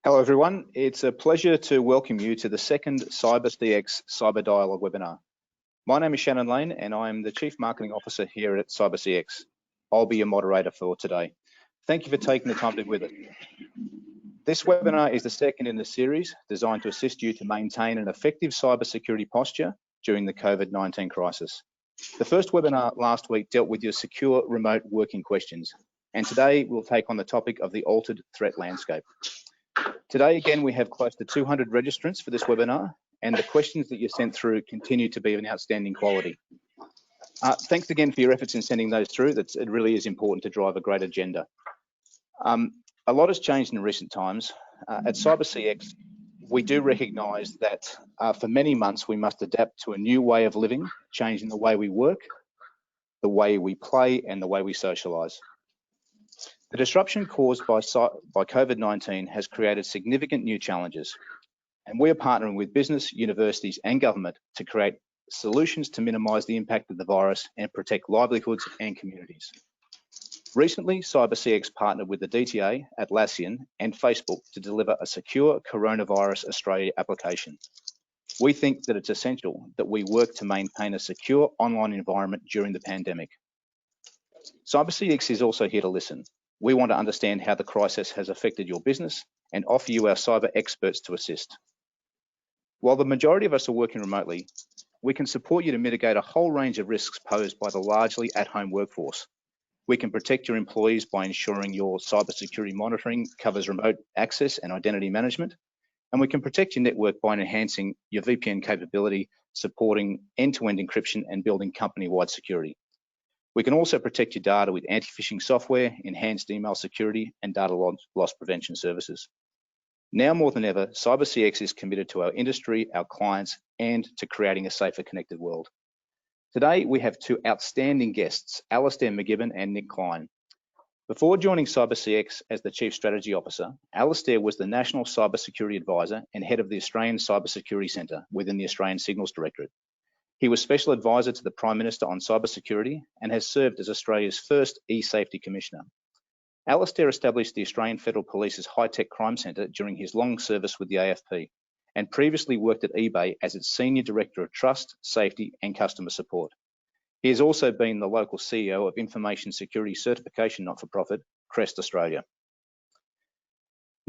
Hello everyone, it's a pleasure to welcome you to the second CyberCX Cyber Dialogue webinar. My name is Shannon Lane and I'm the Chief Marketing Officer here at CyberCX. I'll be your moderator for today. Thank you for taking the time to be with us. This webinar is the second in the series designed to assist you to maintain an effective cybersecurity posture during the COVID-19 crisis. The first webinar last week dealt with your secure remote working questions, and today we'll take on the topic of the altered threat landscape. Today, again, we have close to 200 registrants for this webinar, and the questions that you sent through continue to be of an outstanding quality. Thanks again for your efforts in sending those through. It really is important to drive a great agenda. A lot has changed in recent times. At CyberCX, we do recognise that for many months we must adapt to a new way of living, changing the way we work, the way we play, and the way we socialise. The disruption caused by COVID-19 has created significant new challenges, and we are partnering with business, universities and government to create solutions to minimise the impact of the virus and protect livelihoods and communities. Recently, CyberCX partnered with the DTA, Atlassian and Facebook to deliver a secure Coronavirus Australia application. We think that it's essential that we work to maintain a secure online environment during the pandemic. CyberCX is also here to listen. We want to understand how the crisis has affected your business and offer you our cyber experts to assist. While the majority of us are working remotely, we can support you to mitigate a whole range of risks posed by the largely at-home workforce. We can protect your employees by ensuring your cybersecurity monitoring covers remote access and identity management, and we can protect your network by enhancing your VPN capability, supporting end-to-end encryption and building company-wide security. We can also protect your data with anti-phishing software, enhanced email security, and data loss prevention services. Now more than ever, CyberCX is committed to our industry, our clients, and to creating a safer, connected world. Today, we have two outstanding guests, Alastair MacGibbon and Nick Klein. Before joining CyberCX as the Chief Strategy Officer, Alastair was the National Cybersecurity Advisor and head of the Australian Cybersecurity Centre within the Australian Signals Directorate. He was Special Advisor to the Prime Minister on cybersecurity and has served as Australia's first e-safety commissioner. Alastair established the Australian Federal Police's High-Tech Crime Centre during his long service with the AFP and previously worked at eBay as its Senior Director of Trust, Safety and Customer Support. He has also been the local CEO of Information Security Certification Not-for-Profit, Crest Australia.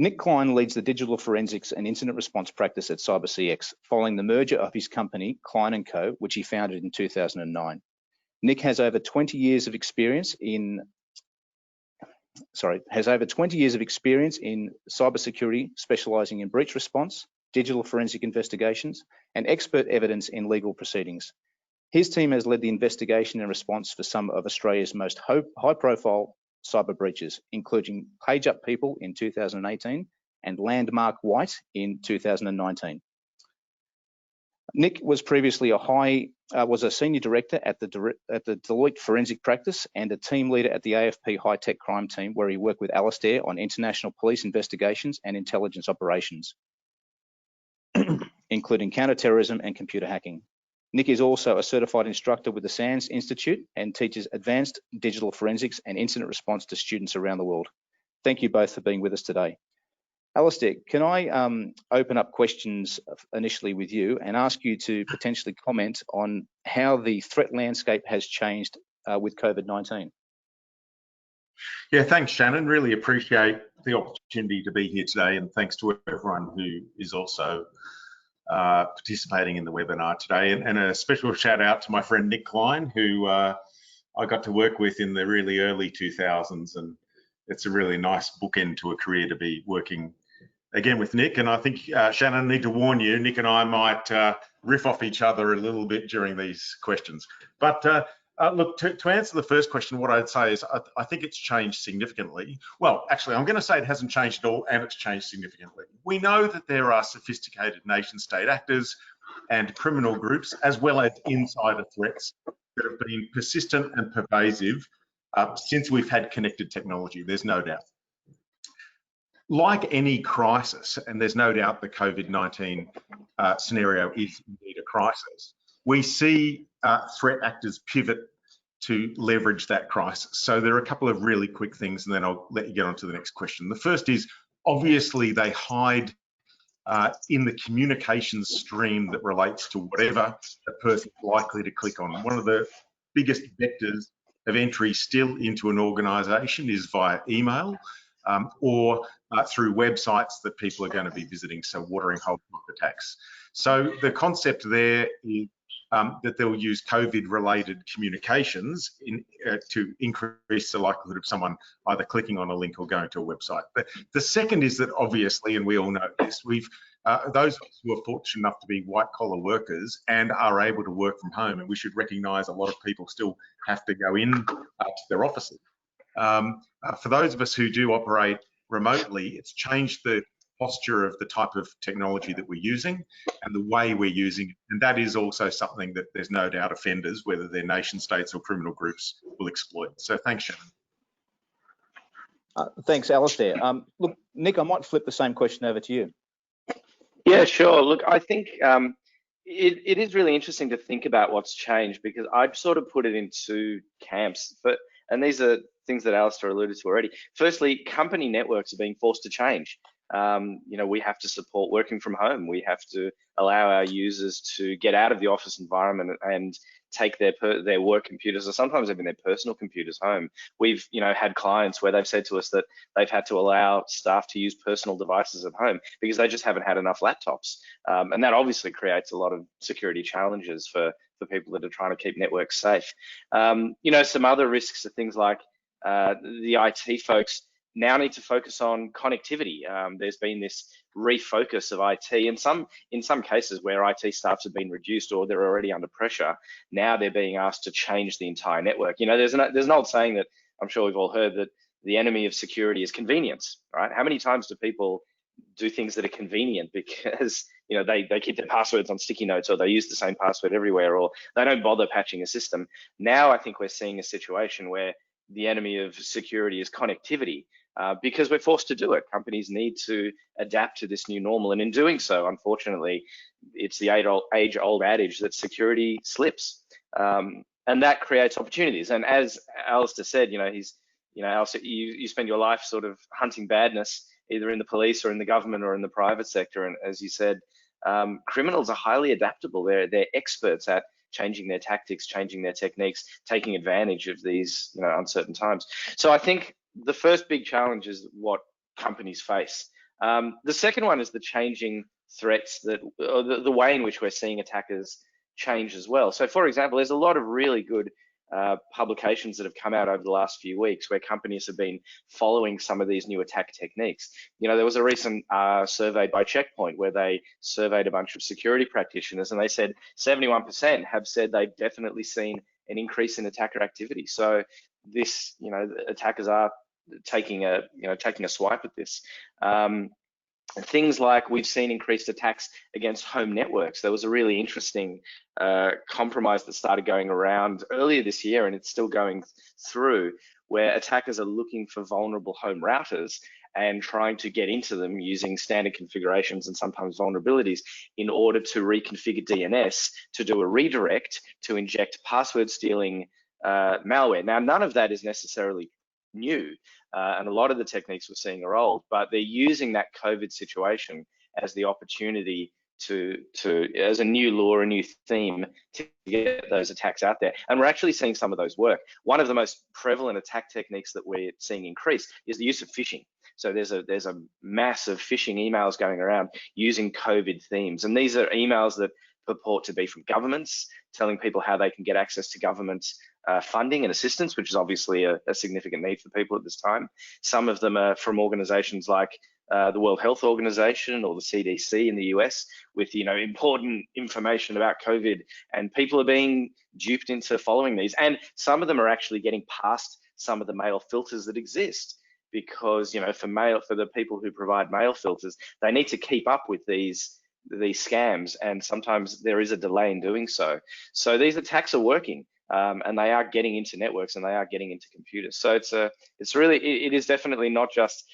Nick Klein leads the digital forensics and incident response practice at CyberCX following the merger of his company, Klein & Co., which he founded in 2009. Nick has over 20 years of experience in cybersecurity, specialising in breach response, digital forensic investigations, and expert evidence in legal proceedings. His team has led the investigation and response for some of Australia's most high-profile cyber breaches, including PageUp People in 2018 and Landmark White in 2019. Nick was previously was a senior director at the Deloitte Forensic Practice and a team leader at the AFP High-Tech Crime Team, where he worked with Alastair on international police investigations and intelligence operations, including counter-terrorism and computer hacking. Nick is also a certified instructor with the SANS Institute and teaches advanced digital forensics and incident response to students around the world. Thank you both for being with us today. Alastair, can I open up questions initially with you and ask you to potentially comment on how the threat landscape has changed with COVID-19? Yeah, thanks, Shannon. Really appreciate the opportunity to be here today, and thanks to everyone who is also participating in the webinar today, and a special shout out to my friend Nick Klein, who I got to work with in the really early 2000s, and it's a really nice bookend to a career to be working again with Nick. And I think, Shannon, I need to warn you, Nick and I might riff off each other a little bit during these questions. But look, to answer the first question, what I'd say is I think it's changed significantly. Well, actually, I'm going to say it hasn't changed at all, and it's changed significantly. We know that there are sophisticated nation-state actors and criminal groups, as well as insider threats that have been persistent and pervasive since we've had connected technology, there's no doubt. Like any crisis, and there's no doubt the COVID-19 scenario is indeed a crisis, we see threat actors pivot to leverage that crisis. So there are a couple of really quick things, and then I'll let you get on to the next question. The first is Obviously, they hide in the communications stream that relates to whatever a person's likely to click on. One of the biggest vectors of entry still into an organisation is via email or through websites that people are going to be visiting, so watering hole attacks. So the concept there is that they'll use COVID-related communications to increase the likelihood of someone either clicking on a link or going to a website. But the second is that obviously, and we all know this, those of us who are fortunate enough to be white-collar workers and are able to work from home, and we should recognise a lot of people still have to go in to their offices. For those of us who do operate remotely, it's changed the posture of the type of technology that we're using and the way we're using it. And that is also something that there's no doubt offenders, whether they're nation states or criminal groups, will exploit. So thanks, Shannon. Thanks, Alastair. Look, Nick, I might flip the same question over to you. Yeah, sure. Look, I think it is really interesting to think about what's changed, because I'd sort of put it in two camps. And these are things that Alastair alluded to already. Firstly, company networks are being forced to change. We have to support working from home. We have to allow our users to get out of the office environment and take their work computers, or sometimes even their personal computers, home. We've had clients where they've said to us that they've had to allow staff to use personal devices at home because they just haven't had enough laptops, and that obviously creates a lot of security challenges for people that are trying to keep networks safe. Some other risks are things like the IT folks now need to focus on connectivity. There's been this refocus of IT, and in some cases where IT staffs have been reduced or they're already under pressure, now they're being asked to change the entire network. There's an old saying that I'm sure we've all heard, that the enemy of security is convenience, right? How many times do people do things that are convenient because they keep their passwords on sticky notes, or they use the same password everywhere, or they don't bother patching a system? Now I think we're seeing a situation where the enemy of security is connectivity, because we're forced to do it. Companies need to adapt to this new normal, and in doing so, unfortunately, it's the age-old adage that security slips, and that creates opportunities. And as Alastair said, Alastair, you spend your life sort of hunting badness, either in the police or in the government or in the private sector. And as you said, criminals are highly adaptable. They're experts at changing their tactics, changing their techniques, taking advantage of these uncertain times. So I think the first big challenge is what companies face. The second one is the changing threats, the way in which we're seeing attackers change as well. So for example, there's a lot of really good publications that have come out over the last few weeks where companies have been following some of these new attack techniques. There was a recent survey by Checkpoint where they surveyed a bunch of security practitioners, and they said 71% have said they've definitely seen an increase in attacker activity. So this, attackers are taking a swipe at this. Things like we've seen increased attacks against home networks. There was a really interesting compromise that started going around earlier this year, and it's still going through, where attackers are looking for vulnerable home routers and trying to get into them using standard configurations and sometimes vulnerabilities in order to reconfigure DNS to do a redirect to inject password stealing malware. Now, none of that is necessarily new, and a lot of the techniques we're seeing are old, but they're using that COVID situation as the opportunity as a new law, a new theme to get those attacks out there. And we're actually seeing some of those work. One of the most prevalent attack techniques that we're seeing increase is the use of phishing. So there's a massive phishing emails going around using COVID themes, and these are emails that purport to be from governments, telling people how they can get access to government funding and assistance, which is obviously a significant need for people at this time. Some of them are from organizations like the World Health Organization or the CDC in the US with important information about COVID, and people are being duped into following these. And some of them are actually getting past some of the mail filters that exist, because for the people who provide mail filters, they need to keep up with these scams, and sometimes there is a delay in doing so. So these attacks are working, and they are getting into networks, and they are getting into computers. So it is definitely not just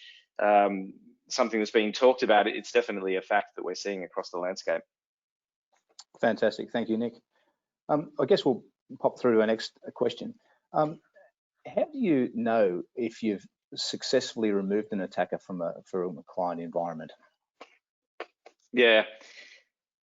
something that's being talked about. It's definitely a fact that we're seeing across the landscape. Fantastic, thank you, Nick. I guess we'll pop through to our next question. How do you know if you've successfully removed an attacker from a client environment? Yeah,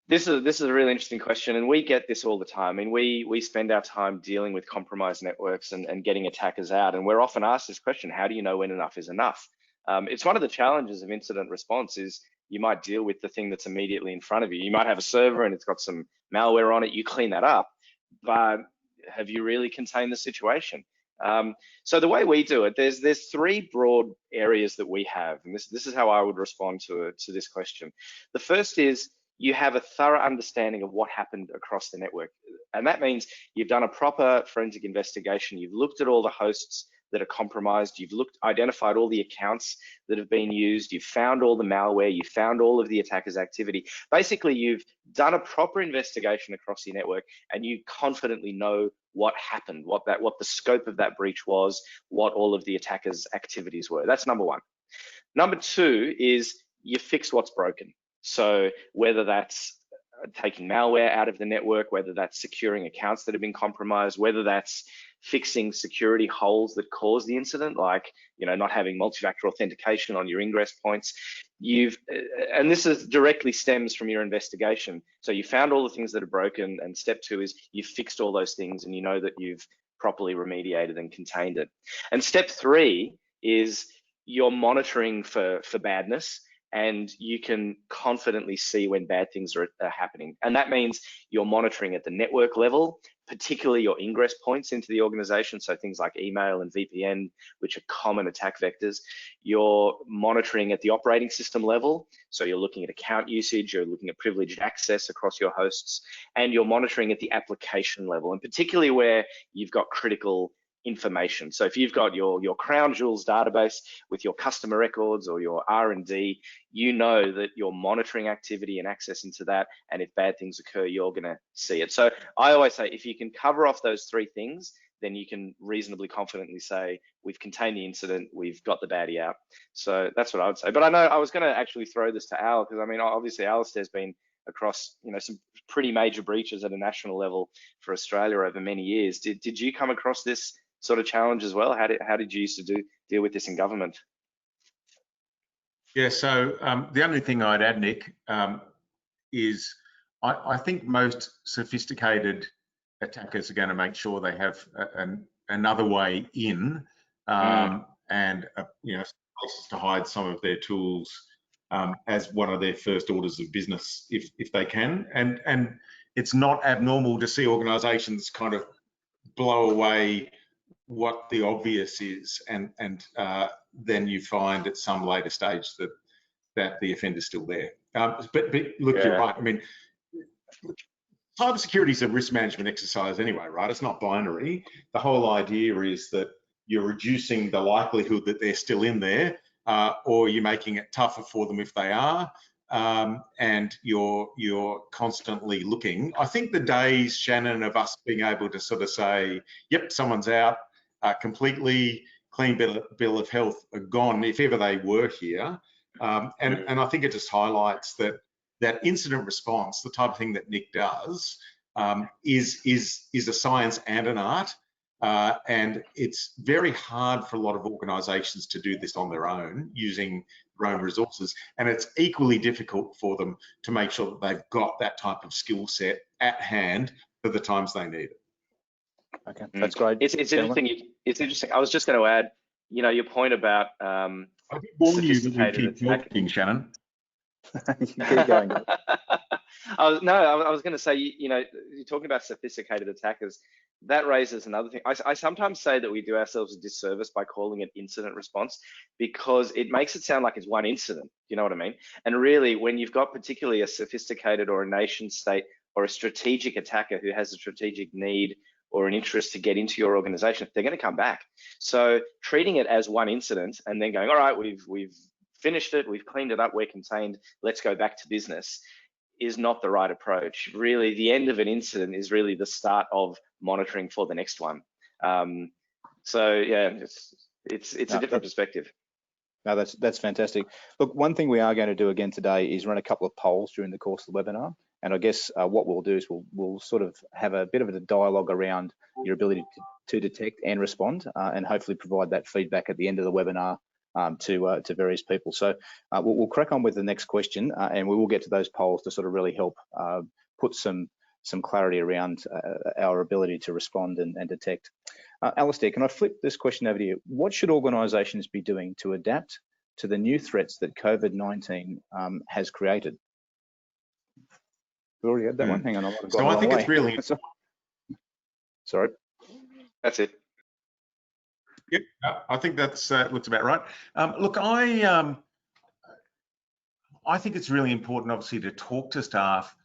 this is a really interesting question, and we get this all the time. I mean, we spend our time dealing with compromised networks and getting attackers out, and we're often asked this question: how do you know when enough is enough? It's one of the challenges of incident response is you might deal with the thing that's immediately in front of you. You might have a server and it's got some malware on it. You clean that up, but have you really contained the situation? So the way we do it, there's three broad areas that we have, and this is how I would respond to this question. The first is you have a thorough understanding of what happened across the network, and that means you've done a proper forensic investigation. You've looked at all the hosts that are compromised. You've identified all the accounts that have been used. You've found all the malware. You've found all of the attacker's activity. Basically, you've done a proper investigation across your network, and you confidently know what happened, what the scope of that breach was, what all of the attacker's activities were. That's number one. Number two is you fix what's broken. So whether that's taking malware out of the network, whether that's securing accounts that have been compromised, whether that's fixing security holes that cause the incident, like not having multi-factor authentication on your ingress points. And this directly stems from your investigation. So you found all the things that are broken, and step two is you've fixed all those things, and you know that you've properly remediated and contained it. And step three is you're monitoring for badness, and you can confidently see when bad things are happening. And that means you're monitoring at the network level, particularly your ingress points into the organization, so things like email and VPN, which are common attack vectors. You're monitoring at the operating system level, so you're looking at account usage, you're looking at privileged access across your hosts, and you're monitoring at the application level, and particularly where you've got critical information. So if you've got your crown jewels database with your customer records or your R&D, you know that you're monitoring activity and access into that, and if bad things occur, you're going to see it. So I always say, if you can cover off those three things, then you can reasonably confidently say we've contained the incident, we've got the baddie out. So that's what I would say. But I know I was going to actually throw this to Al, because I mean, obviously Alastair's been across some pretty major breaches at a national level for Australia over many years. Did you come across this sort of challenge as well? How did you used to deal with this in government? Yeah, so the only thing I'd add, Nick, is I think most sophisticated attackers are going to make sure they have another way in, and places to hide some of their tools as one of their first orders of business, if they can. And it's not abnormal to see organisations kind of blow away what the obvious is, and then you find at some later stage that the offender's still there. But look, yeah, you're right. I mean, cybersecurity is a risk management exercise anyway, right? It's not binary. The whole idea is that you're reducing the likelihood that they're still in there, or you're making it tougher for them if they are, and you're constantly looking. I think the days, Shannon, of us being able to sort of say, yep, someone's out, completely clean bill of health are gone, if ever they were here. And I think it just highlights that incident response, the type of thing that Nick does, is a science and an art. And it's very hard for a lot of organisations to do this on their own, using their own resources. And it's equally difficult for them to make sure that they've got that type of skill set at hand for the times they need it. Okay, that's great. It's interesting. It's interesting. I was just going to add, your point about sophisticated attacking, Shannon. You keep going. I was going to say, you're talking about sophisticated attackers. That raises another thing. I sometimes say that we do ourselves a disservice by calling it incident response, because it makes it sound like it's one incident. You know what I mean? And really, when you've got particularly a sophisticated or a nation state or a strategic attacker who has a strategic need or an interest to get into your organization, they're going to come back. So treating it as one incident and then going, all right, we've finished it, we've cleaned it up, we're contained, let's go back to business, is not the right approach. Really, the end of an incident is really the start of monitoring for the next one. So yeah, it's a different perspective. No, that's fantastic. Look, one thing we are going to do again today is run a couple of polls during the course of the webinar. And I guess what we'll do is we'll sort of have a bit of a dialogue around your ability to detect and respond, and hopefully provide that feedback at the end of the webinar to various people. So we'll crack on with the next question, and we will get to those polls to sort of really help put some clarity around our ability to respond and detect. Alastair, can I flip this question over to you? What should organisations be doing to adapt to the new threats that COVID-19 has created? We already had that one. Hang on, so I think it's really. Sorry. That's it. Yeah, I think that's looks about right. Look, I think it's really important, obviously, to talk to staff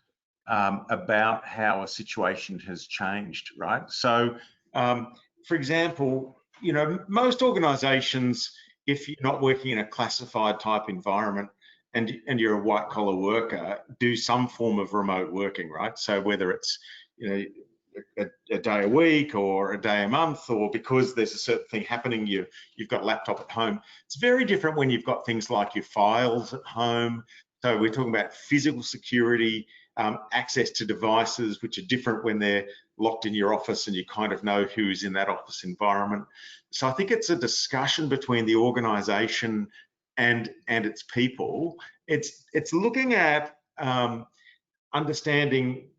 about how a situation has changed, right? So, for example, you know, most organisations, if you're not working in a classified type environment and you're a white collar worker, do some form of remote working, right? So whether it's, you know, a day a week or a day a month, or because there's a certain thing happening, you've got a laptop at home. It's very different when you've got things like your files at home. So we're talking about physical security, access to devices, which are different when they're locked in your office and you kind of know who's in that office environment. So I think it's a discussion between the organisation and its people. It's looking at understanding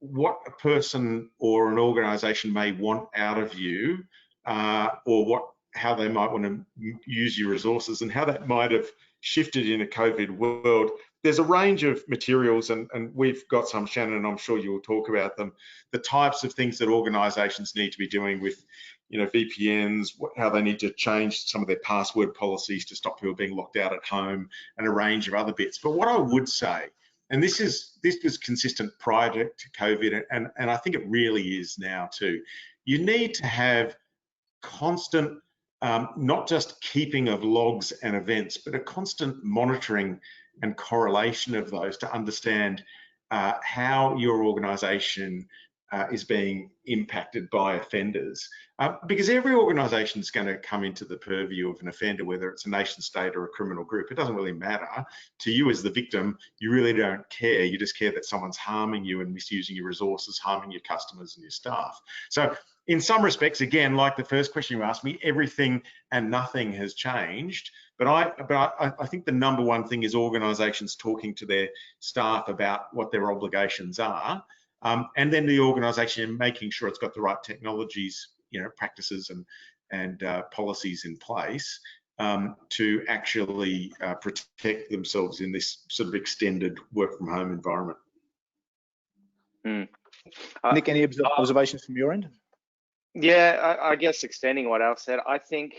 what a person or an organisation may want out of you, or how they might want to use your resources, and how that might have shifted in a COVID world. There's a range of materials, and we've got some, Shannon, and I'm sure you'll talk about them, the types of things that organisations need to be doing with, you know, VPNs, how they need to change some of their password policies to stop people being locked out at home, and a range of other bits. But what I would say, and this was consistent prior to COVID, and I think it really is now too, you need to have constant, not just keeping of logs and events, but a constant monitoring and correlation of those to understand how your organisation is being impacted by offenders. Because every organisation is going to come into the purview of an offender, whether it's a nation state or a criminal group. It doesn't really matter. To you as the victim, you really don't care. You just care that someone's harming you and misusing your resources, harming your customers and your staff. So in some respects, again, like the first question you asked me, everything and nothing has changed. But I think the number one thing is organisations talking to their staff about what their obligations are, and then the organisation making sure it's got the right technologies, you know, practices and policies in place to actually protect themselves in this sort of extended work from home environment. Nick, any observations from your end? Yeah, I guess extending what Al said, I think,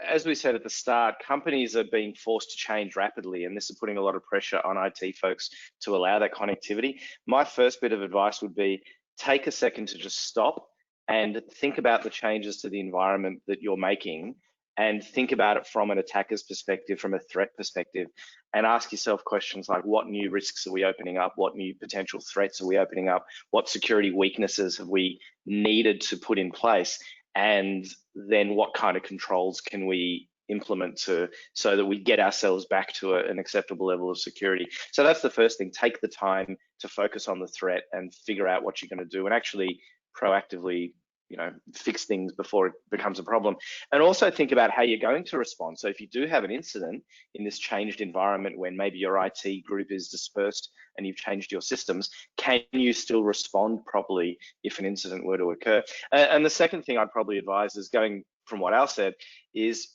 as we said at the start, companies are being forced to change rapidly, and this is putting a lot of pressure on IT folks to allow that connectivity. My first bit of advice would be take a second to just stop and think about the changes to the environment that you're making, and think about it from an attacker's perspective, from a threat perspective, and ask yourself questions like, what new risks are we opening up? What new potential threats are we opening up? What security weaknesses have we needed to put in place? And then what kind of controls can we implement so that we get ourselves back to an acceptable level of security? So that's the first thing. Take the time to focus on the threat and figure out what you're going to do, and actually proactively, you know, fix things before it becomes a problem. And also think about how you're going to respond. So if you do have an incident in this changed environment, when maybe your IT group is dispersed and you've changed your systems, can you still respond properly if an incident were to occur? And the second thing I'd probably advise is, going from what Al said, is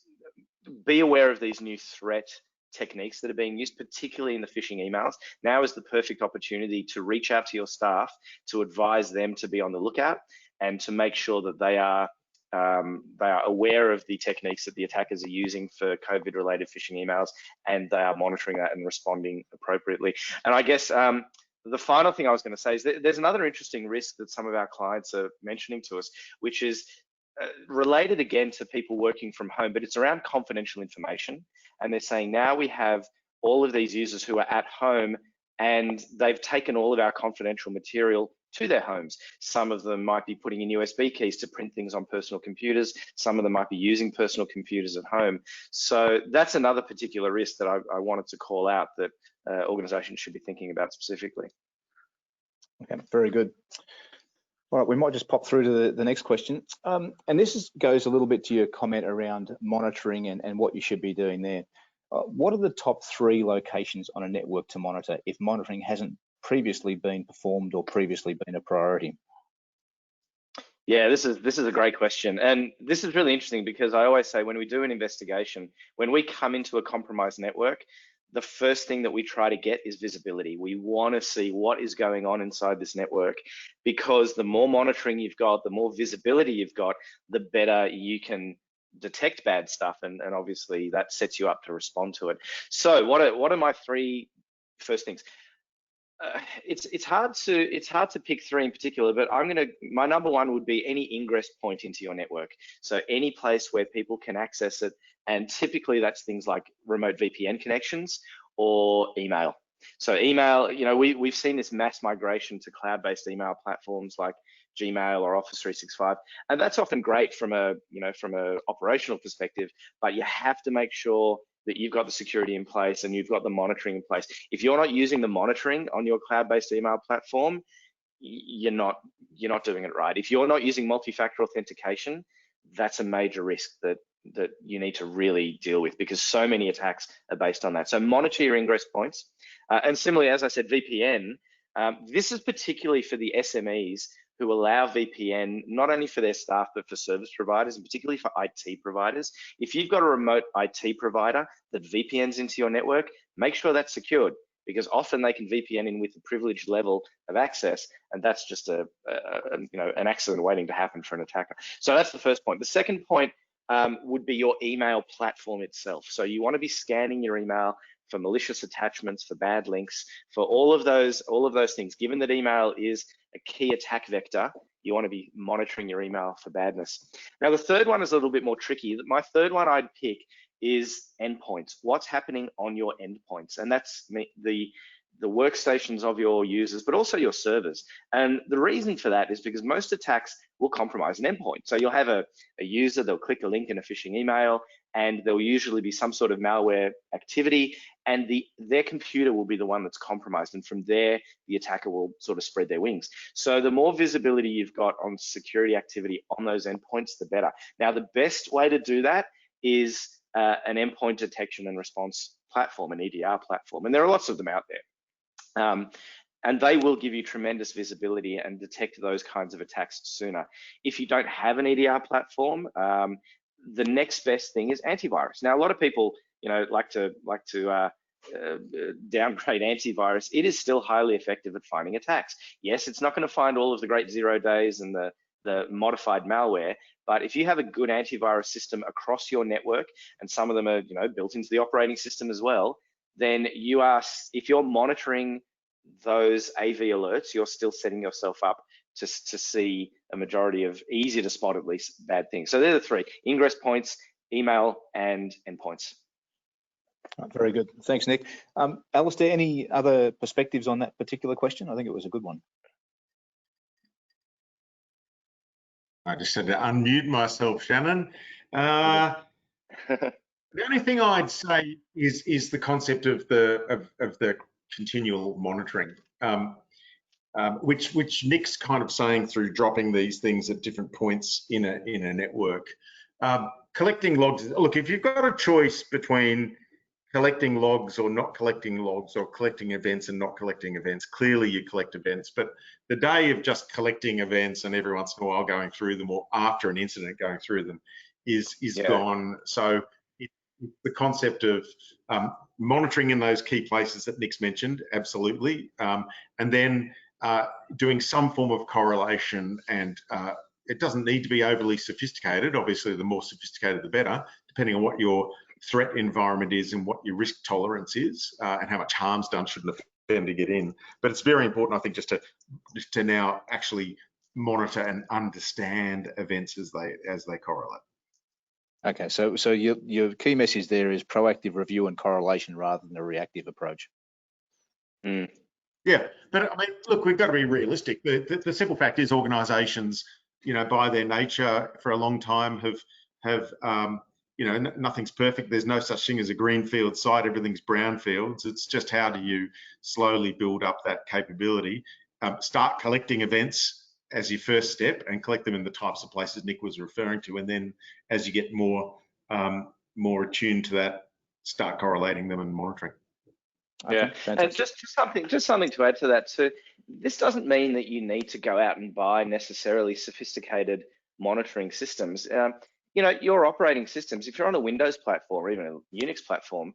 be aware of these new threat techniques that are being used, particularly in the phishing emails. Now is the perfect opportunity to reach out to your staff, to advise them to be on the lookout, and to make sure that they are aware of the techniques that the attackers are using for COVID-related phishing emails, and they are monitoring that and responding appropriately. And I guess the final thing I was going to say is that there's another interesting risk that some of our clients are mentioning to us, which is related again to people working from home, but it's around confidential information. And they're saying, now we have all of these users who are at home and they've taken all of our confidential material to their homes. Some of them might be putting in USB keys to print things on personal computers. Some of them might be using personal computers at home. So that's another particular risk that I wanted to call out that organizations should be thinking about specifically. Okay, very good. All right, we might just pop through to the next question. And this goes a little bit to your comment around monitoring and what you should be doing there. What are the top 3 locations on a network to monitor if monitoring hasn't previously been performed or previously been a priority? Yeah, this is a great question. And this is really interesting because I always say when we do an investigation, when we come into a compromised network, the first thing that we try to get is visibility. We want to see what is going on inside this network, because the more monitoring you've got, the more visibility you've got, the better you can detect bad stuff, and obviously that sets you up to respond to it. So what are my 3 first things? It's hard to pick 3 in particular, but my number 1 would be any ingress point into your network. So any place where people can access it, and typically that's things like remote VPN connections or email. So email, we've seen this mass migration to cloud-based email platforms like Gmail or Office 365, and that's often great from a operational perspective, but you have to make sure that you've got the security in place and you've got the monitoring in place. If you're not using the monitoring on your cloud-based email platform, you're not doing it right. If you're not using multi-factor authentication, that's a major risk that you need to really deal with, because so many attacks are based on that. So monitor your ingress points. And similarly, as I said, VPN, this is particularly for the SMEs who allow VPN not only for their staff, but for service providers, and particularly for IT providers. If you've got a remote IT provider that VPNs into your network, make sure that's secured, because often they can VPN in with a privileged level of access, and that's just an accident waiting to happen for an attacker. So that's the first point. The second point would be your email platform itself. So you want to be scanning your email for malicious attachments, for bad links, for all of those things. Given that email is a key attack vector, you want to be monitoring your email for badness. Now, the third one is a little bit more tricky. My third one I'd pick is endpoints. What's happening on your endpoints? And that's the workstations of your users, but also your servers. And the reason for that is because most attacks will compromise an endpoint. So you'll have a user, they'll click a link in a phishing email, and there'll usually be some sort of malware activity, and their computer will be the one that's compromised. And from there, the attacker will sort of spread their wings. So the more visibility you've got on security activity on those endpoints, the better. Now, the best way to do that is an endpoint detection and response platform, an EDR platform. And there are lots of them out there. And they will give you tremendous visibility and detect those kinds of attacks sooner. If you don't have an EDR platform, the next best thing is antivirus. Now, a lot of people, like to downgrade antivirus. It is still highly effective at finding attacks. Yes, it's not going to find all of the great zero days and the modified malware, but if you have a good antivirus system across your network, and some of them are, built into the operating system as well, then if you're monitoring those AV alerts, you're still setting yourself up to see a majority of easy to spot at least bad things. So they're the 3: ingress points, email, and endpoints. Very good. Thanks, Nick. Alastair, any other perspectives on that particular question? I think it was a good one. I just had to unmute myself, Shannon. The only thing I'd say is the concept of the continual monitoring, which Nick's kind of saying through dropping these things at different points in a network. Collecting logs. Look, if you've got a choice between collecting logs or not collecting logs, or collecting events and not collecting events, clearly you collect events. But the day of just collecting events and every once in a while going through them, or after an incident going through them, is gone. So the concept of monitoring in those key places that Nick's mentioned, absolutely, and then doing some form of correlation, and it doesn't need to be overly sophisticated. Obviously, the more sophisticated, the better, depending on what your threat environment is and what your risk tolerance is, and how much harm's done should an offender get in. But it's very important, I think, just to now actually monitor and understand events as they correlate. Okay, so your key message there is proactive review and correlation rather than a reactive approach. Yeah, but I mean, look, we've got to be realistic. The simple fact is, organisations, you know, by their nature, for a long time have you know, nothing's perfect. There's no such thing as a greenfield site. Everything's brownfields. It's just how do you slowly build up that capability? Start collecting events as your first step, and collect them in the types of places Nick was referring to, and then as you get more more attuned to that, start correlating them and monitoring. Yeah, and just something to add to that too. This doesn't mean that you need to go out and buy necessarily sophisticated monitoring systems. You know, your operating systems, if you're on a Windows platform or even a Unix platform,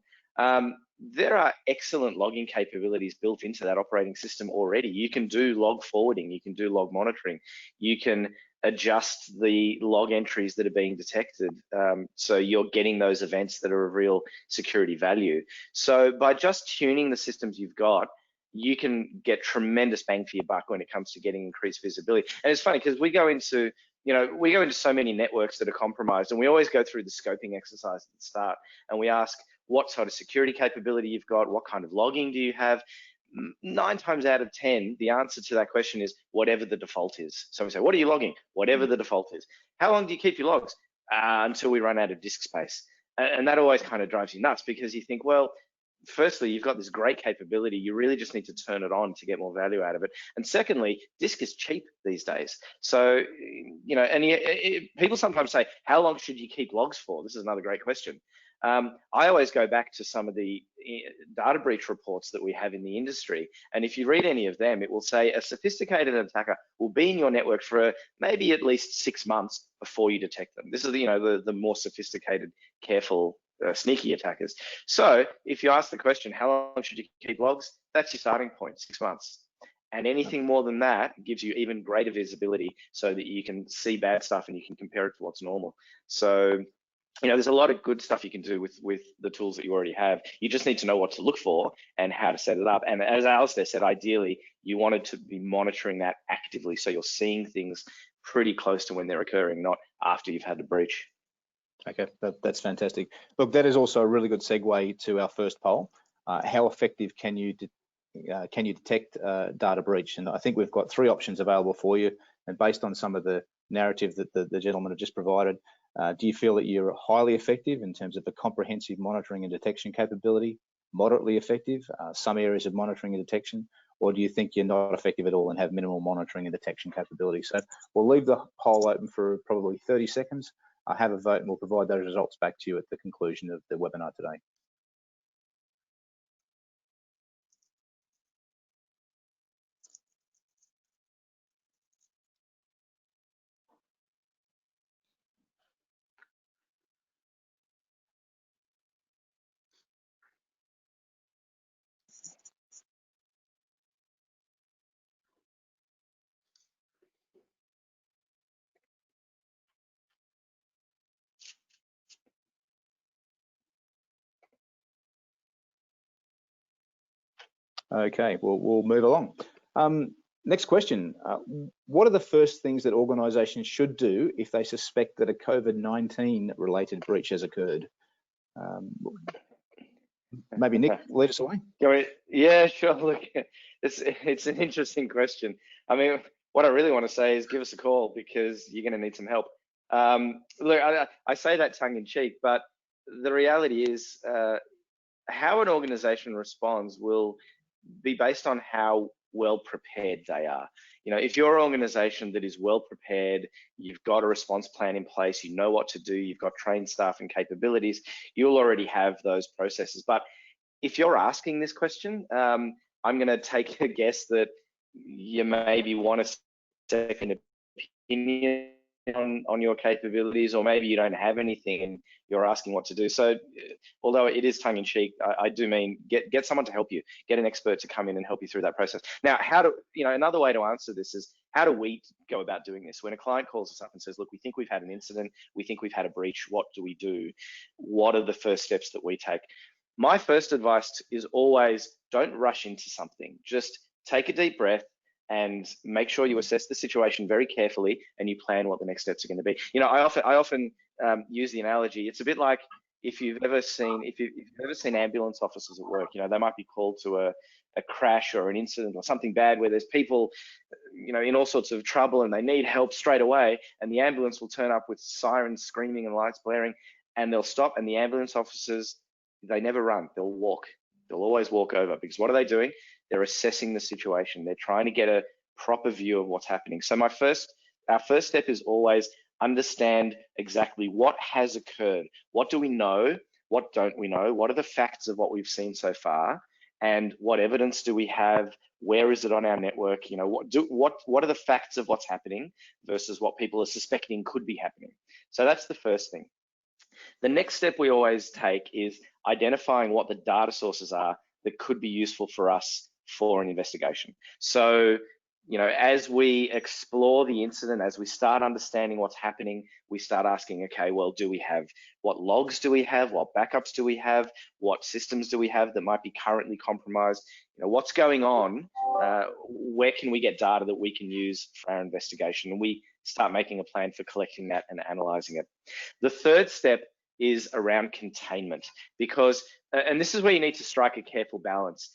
there are excellent logging capabilities built into that operating system already. You can do log forwarding, you can do log monitoring, you can adjust the log entries that are being detected, so you're getting those events that are of real security value. So by just tuning the systems you've got, you can get tremendous bang for your buck when it comes to getting increased visibility. And it's funny because we go into so many networks that are compromised, and we always go through the scoping exercise at the start, and we ask what sort of security capability you've got, what kind of logging do you have. 9 times out of 10, the answer to that question is whatever the default is. So we say, what are you logging? Whatever the default is. How long do you keep your logs? Until we run out of disk space. And that always kind of drives you nuts, because you think, well, firstly, you've got this great capability. You really just need to turn it on to get more value out of it. And secondly, disk is cheap these days. So, you know, and people sometimes say, how long should you keep logs for? This is another great question. I always go back to some of the data breach reports that we have in the industry, and if you read any of them, it will say a sophisticated attacker will be in your network for maybe at least 6 months before you detect them. This is the more sophisticated, careful, sneaky attackers. So if you ask the question, how long should you keep logs? That's your starting point, 6 months. And anything more than that gives you even greater visibility, so that you can see bad stuff and you can compare it to what's normal. So, you know, there's a lot of good stuff you can do with the tools that you already have. You just need to know what to look for and how to set it up. And as Alastair said, ideally, you wanted to be monitoring that actively, so you're seeing things pretty close to when they're occurring, not after you've had the breach. Okay, that's fantastic. Look, that is also a really good segue to our first poll. How effective can you detect data breach? And I think we've got 3 options available for you. And based on some of the narrative that the gentleman had just provided, do you feel that you're highly effective in terms of a comprehensive monitoring and detection capability, moderately effective, some areas of monitoring and detection, or do you think you're not effective at all and have minimal monitoring and detection capability? So we'll leave the poll open for probably 30 seconds. Have a vote and we'll provide those results back to you at the conclusion of the webinar today. Okay, we'll move along. Next question. What are the first things that organisations should do if they suspect that a COVID-19 related breach has occurred? Maybe Nick, lead us away. Yeah, sure. Look, it's an interesting question. I mean, what I really want to say is give us a call, because you're going to need some help. Look, I say that tongue in cheek, but the reality is how an organisation responds will be based on how well prepared they are. You know, if you're an organization that is well prepared, you've got a response plan in place, you know what to do, you've got trained staff and capabilities, you'll already have those processes. But if you're asking this question, I'm going to take a guess that you maybe want a second opinion on your capabilities, or maybe you don't have anything and you're asking what to do. So although it is tongue in cheek, I do mean get someone to help you, get an expert to come in and help you through that process. Now, another way to answer this is, how do we go about doing this? When a client calls us up and says, look, we think we've had an incident, we think we've had a breach, what do we do? What are the first steps that we take? My first advice is always, don't rush into something. Just take a deep breath and make sure you assess the situation very carefully and you plan what the next steps are going to be. You know, I often use the analogy. It's a bit like if you've ever seen ambulance officers at work, they might be called to a crash or an incident or something bad where there's people, in all sorts of trouble and they need help straight away, and the ambulance will turn up with sirens screaming and lights blaring, and they'll stop, and the ambulance officers, they never run, they'll walk. They'll always walk over, because what are they doing? They're assessing the situation. They're trying to get a proper view of what's happening. So our first step is always understand exactly what has occurred. What do we know? What don't we know? What are the facts of what we've seen so far? And what evidence do we have? Where is it on our network? What are the facts of what's happening versus what people are suspecting could be happening? So that's the first thing. The next step we always take is identifying what the data sources are that could be useful for us for an investigation. So, as we explore the incident, as we start understanding what's happening, we start asking, okay, well, what logs do we have? What backups do we have? What systems do we have that might be currently compromised? What's going on? Where can we get data that we can use for our investigation? And we start making a plan for collecting that and analyzing it. The third step is around containment, because, and this is where you need to strike a careful balance.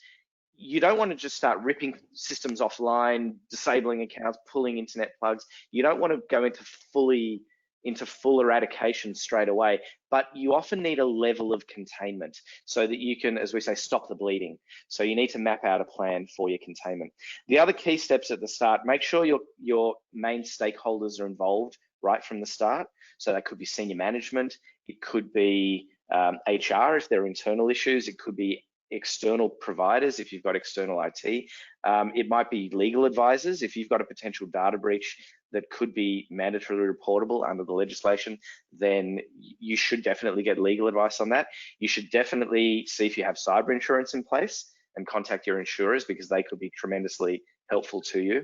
You don't want to just start ripping systems offline, disabling accounts, pulling internet plugs. You don't want to go into full eradication straight away, but you often need a level of containment so that you can, as we say, stop the bleeding. So you need to map out a plan for your containment. The other key steps at the start, make sure your main stakeholders are involved right from the start. So that could be senior management, it could be HR if there are internal issues, it could be external providers if you've got external IT. It might be legal advisors if you've got a potential data breach that could be mandatorily reportable under the legislation, then you should definitely get legal advice on that. You should definitely see if you have cyber insurance in place and contact your insurers, because they could be tremendously helpful to you.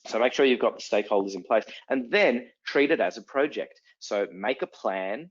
So make sure you've got the stakeholders in place, and then treat it as a project. So make a plan,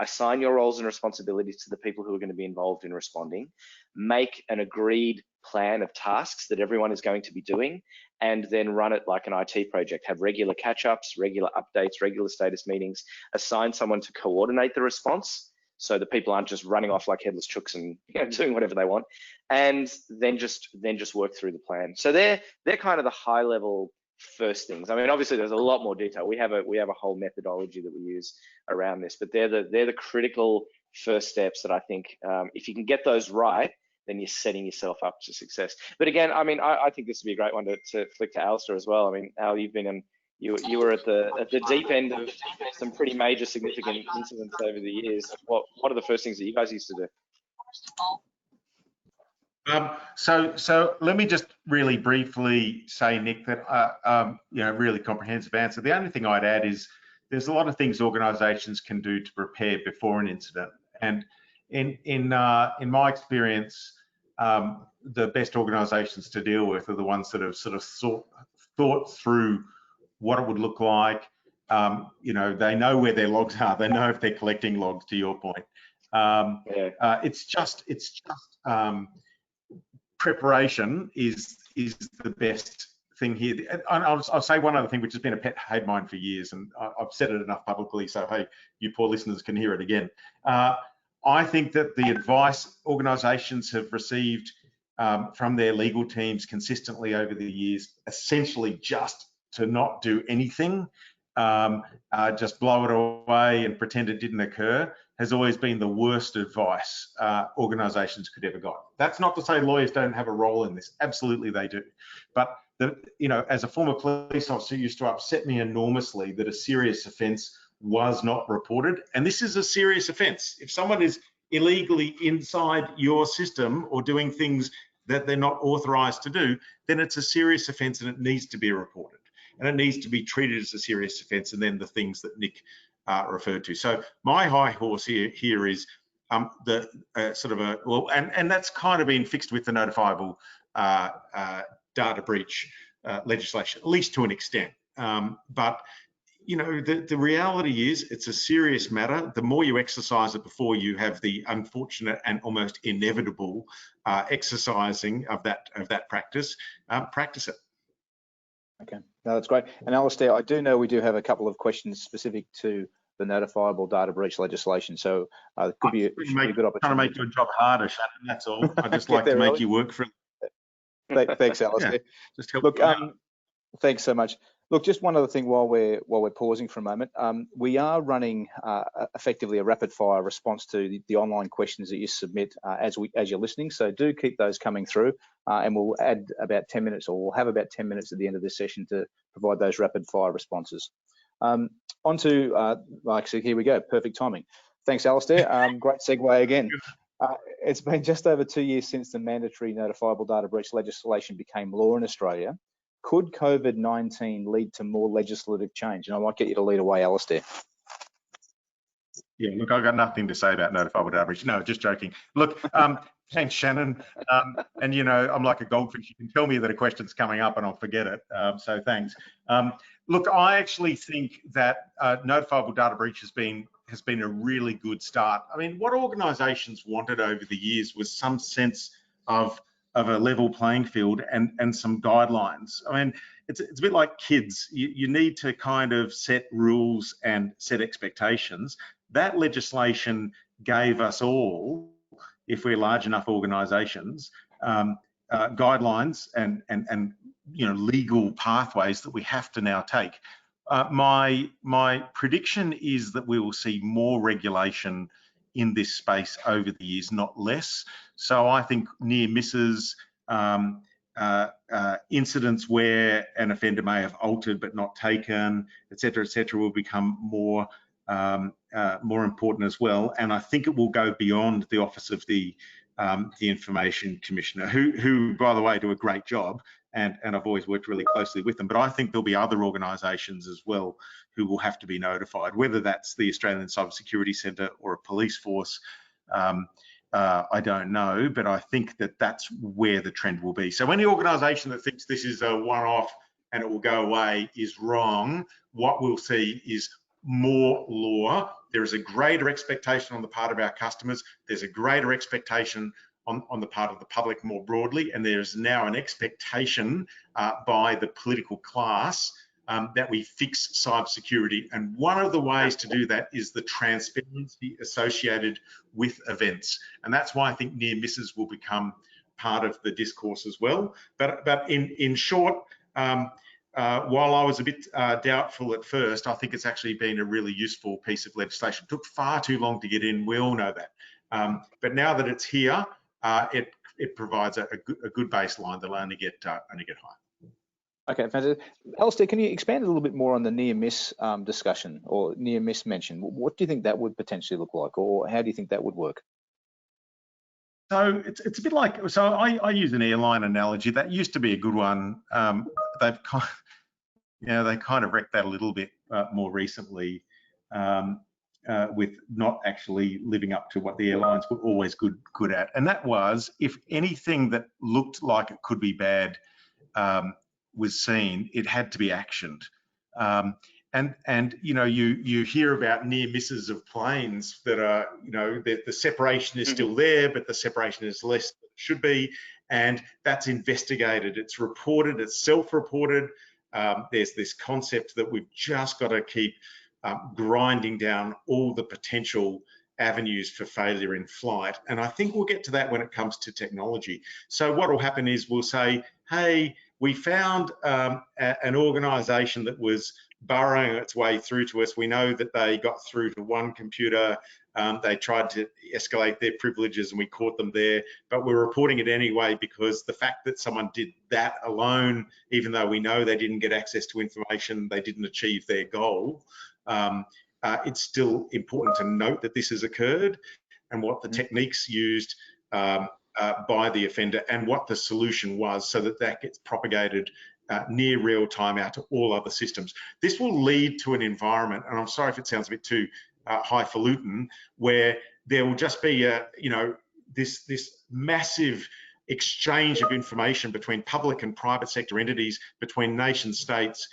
assign your roles and responsibilities to the people who are going to be involved in responding, make an agreed plan of tasks that everyone is going to be doing, and then run it like an IT project. Have regular catch-ups, regular updates, regular status meetings, assign someone to coordinate the response so that people aren't just running off like headless chooks and doing whatever they want, and then just work through the plan. So they're kind of the high level first things. I mean, obviously there's a lot more detail. We have a whole methodology that we use around this, but they're the critical first steps that I think if you can get those right, then you're setting yourself up to success. But again, I mean, I think this would be a great one to flick to Alastair as well. I mean, Al, you've been you were at the deep end of some pretty major significant incidents over the years. What are the first things that you guys used to do? So let me just really briefly say, Nick, that really comprehensive answer. The only thing I'd add is there's a lot of things organisations can do to prepare before an incident, and in my experience, the best organisations to deal with are the ones that have sort of thought through what it would look like. They know where their logs are. They know if they're collecting logs. To your point, it's just preparation is the best thing here. And I'll say one other thing, which has been a pet hate of mine for years, and I've said it enough publicly, so hey, you poor listeners can hear it again. I think that the advice organisations have received from their legal teams consistently over the years, essentially just to not do anything, just blow it away and pretend it didn't occur, has always been the worst advice organisations could ever got. That's not to say lawyers don't have a role in this. Absolutely they do. But as a former police officer, it used to upset me enormously that a serious offence was not reported. And this is a serious offence. If someone is illegally inside your system or doing things that they're not authorised to do, then it's a serious offence and it needs to be reported. And it needs to be treated as a serious offence, and then the things that Nick referred to. So my high horse here is and that's kind of been fixed with the notifiable data breach legislation, at least to an extent. But the reality is it's a serious matter. The more you exercise it before you have the unfortunate and almost inevitable exercising of that practice, practice it. Okay, no, that's great. And Alastair, I do know we do have a couple of questions specific to the notifiable data breach legislation. So it could be a good opportunity. Trying to make your job harder, Shannon, that's all. I just like to make you work for it. Thanks, Alastair. Yeah, just help Look, you out. thanks so much. Look, just one other thing while we're pausing for a moment. We are running effectively a rapid fire response to the online questions that you submit as you're listening. So do keep those coming through, and we'll add about 10 minutes, or we'll have about 10 minutes at the end of this session to provide those rapid fire responses. Actually, here we go. Perfect timing. Thanks, Alastair. Great segue again. It's been just over 2 years since the mandatory notifiable data breach legislation became law in Australia. Could COVID-19 lead to more legislative change? And I might get you to lead away, Alastair. Yeah, look, I've got nothing to say about notifiable data breach. No, just joking. Look, thanks, Shannon. And you know, I'm like a goldfish. You can tell me that a question's coming up and I'll forget it. So thanks. Look, I actually think that notifiable data breach has been a really good start. I mean, what organisations wanted over the years was some sense of a level playing field and some guidelines. I mean, it's a bit like kids. You need to kind of set rules and set expectations. That legislation gave us all, if we're large enough organisations, guidelines and you know, legal pathways that we have to now take. My prediction is that we will see more regulation in this space over the years, not less. So I think near misses, incidents where an offender may have altered but not taken, et cetera, will become more important as well. And I think it will go beyond the Office of the Information Commissioner, who, by the way, do a great job. And I've always worked really closely with them. But I think there'll be other organisations as well who will have to be notified, whether that's the Australian Cybersecurity Centre or a police force. I don't know, but I think that that's where the trend will be. So any organisation that thinks this is a one-off and it will go away is wrong. What we'll see is more law. There is a greater expectation on the part of our customers. There's a greater expectation on the part of the public more broadly, and there's now an expectation by the political class that we fix cybersecurity. And one of the ways to do that is the transparency associated with events. And that's why I think near misses will become part of the discourse as well. But in short, while I was a bit doubtful at first, I think it's actually been a really useful piece of legislation. It took far too long to get in, we all know that. But now that it's here, it provides a good baseline that'll only get higher. Okay, fantastic. Alastair, can you expand a little bit more on the near miss discussion or near miss mention? What do you think that would potentially look like, or how do you think that would work? So it's a bit like, so I use an airline analogy. That used to be a good one. They've kind of, they kind of wrecked that a little bit more recently with not actually living up to what the airlines were always good at. And that was, if anything that looked like it could be bad was seen, it had to be actioned. And you hear about near misses of planes that are, the separation is still there, but the separation is less than it should be, and that's investigated. It's reported. It's self-reported. There's this concept that we've just got to keep grinding down all the potential avenues for failure in flight. And I think we'll get to that when it comes to technology. So what will happen is we'll say, hey, we found an organisation that was burrowing its way through to us. We know that they got through to one computer. They tried to escalate their privileges and we caught them there, but we're reporting it anyway because the fact that someone did that alone, even though we know they didn't get access to information, they didn't achieve their goal, it's still important to note that this has occurred and what the techniques used by the offender and what the solution was, so that that gets propagated near real time out to all other systems. This will lead to an environment, and I'm sorry if it sounds a bit too highfalutin, where there will just be this massive exchange of information between public and private sector entities, between nation states,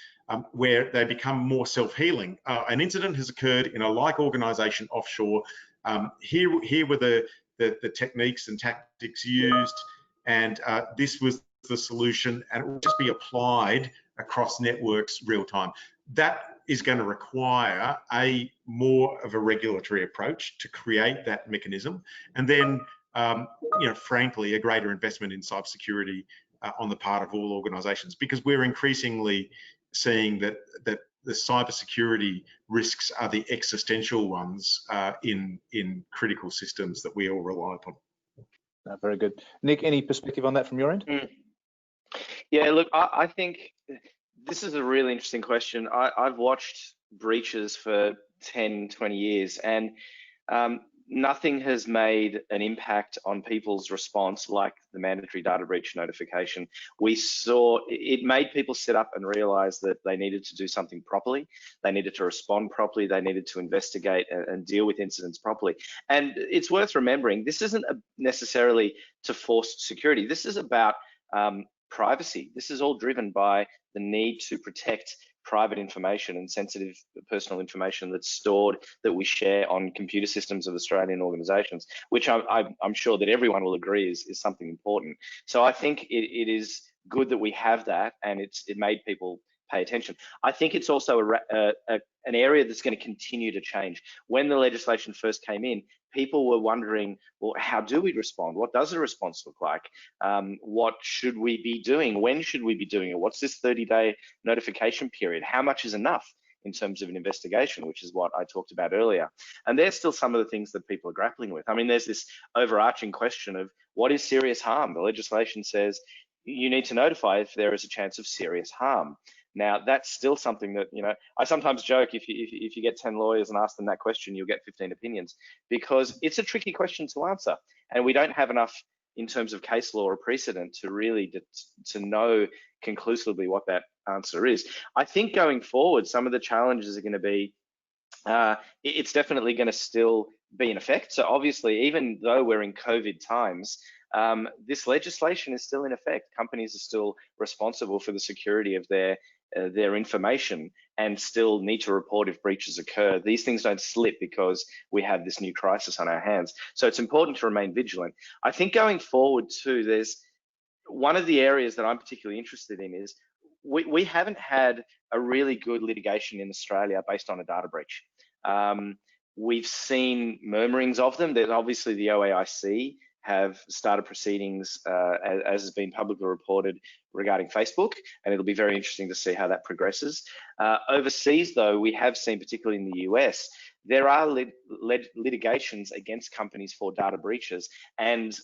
where they become more self-healing. An incident has occurred in a like organisation offshore. Here were the techniques and tactics used, and this was the solution, and it will just be applied across networks real time. That is going to require more of a regulatory approach to create that mechanism, and then, frankly, a greater investment in cybersecurity on the part of all organisations, because we're increasingly seeing that the cybersecurity risks are the existential ones in critical systems that we all rely upon. Very good. Nick, any perspective on that from your end? Yeah, look, I think this is a really interesting question. I've watched breaches for 10, 20 years, and nothing has made an impact on people's response like the mandatory data breach notification. We saw it made people sit up and realize that they needed to do something properly. They needed to respond properly. They needed to investigate and deal with incidents properly. And it's worth remembering, this isn't necessarily to force security. This is about privacy. This is all driven by the need to protect private information and sensitive personal information that's stored, that we share on computer systems of Australian organisations, which I'm sure that everyone will agree is something important. So I think it is good that we have that, and it made people pay attention. I think it's also an area that's going to continue to change. When the legislation first came in, people were wondering, well, how do we respond? What does a response look like? What should we be doing? When should we be doing it? What's this 30-day notification period? How much is enough in terms of an investigation, which is what I talked about earlier? And there's still some of the things that people are grappling with. I mean, there's this overarching question of what is serious harm? The legislation says you need to notify if there is a chance of serious harm. Now, that's still something that, I sometimes joke, if you get 10 lawyers and ask them that question, you'll get 15 opinions, because it's a tricky question to answer. And we don't have enough in terms of case law or precedent to really to know conclusively what that answer is. I think going forward, some of the challenges are going to be, it's definitely going to still be in effect. So obviously, even though we're in COVID times, this legislation is still in effect. Companies are still responsible for the security of their information and still need to report if breaches occur. These things don't slip because we have this new crisis on our hands. So it's important to remain vigilant. I think going forward too, there's one of the areas that I'm particularly interested in is we haven't had a really good litigation in Australia based on a data breach. We've seen murmurings of them. There's obviously the OAIC have started proceedings, as has been publicly reported, regarding Facebook, and it'll be very interesting to see how that progresses. Overseas, though, we have seen, particularly in the US, there are litigations against companies for data breaches, and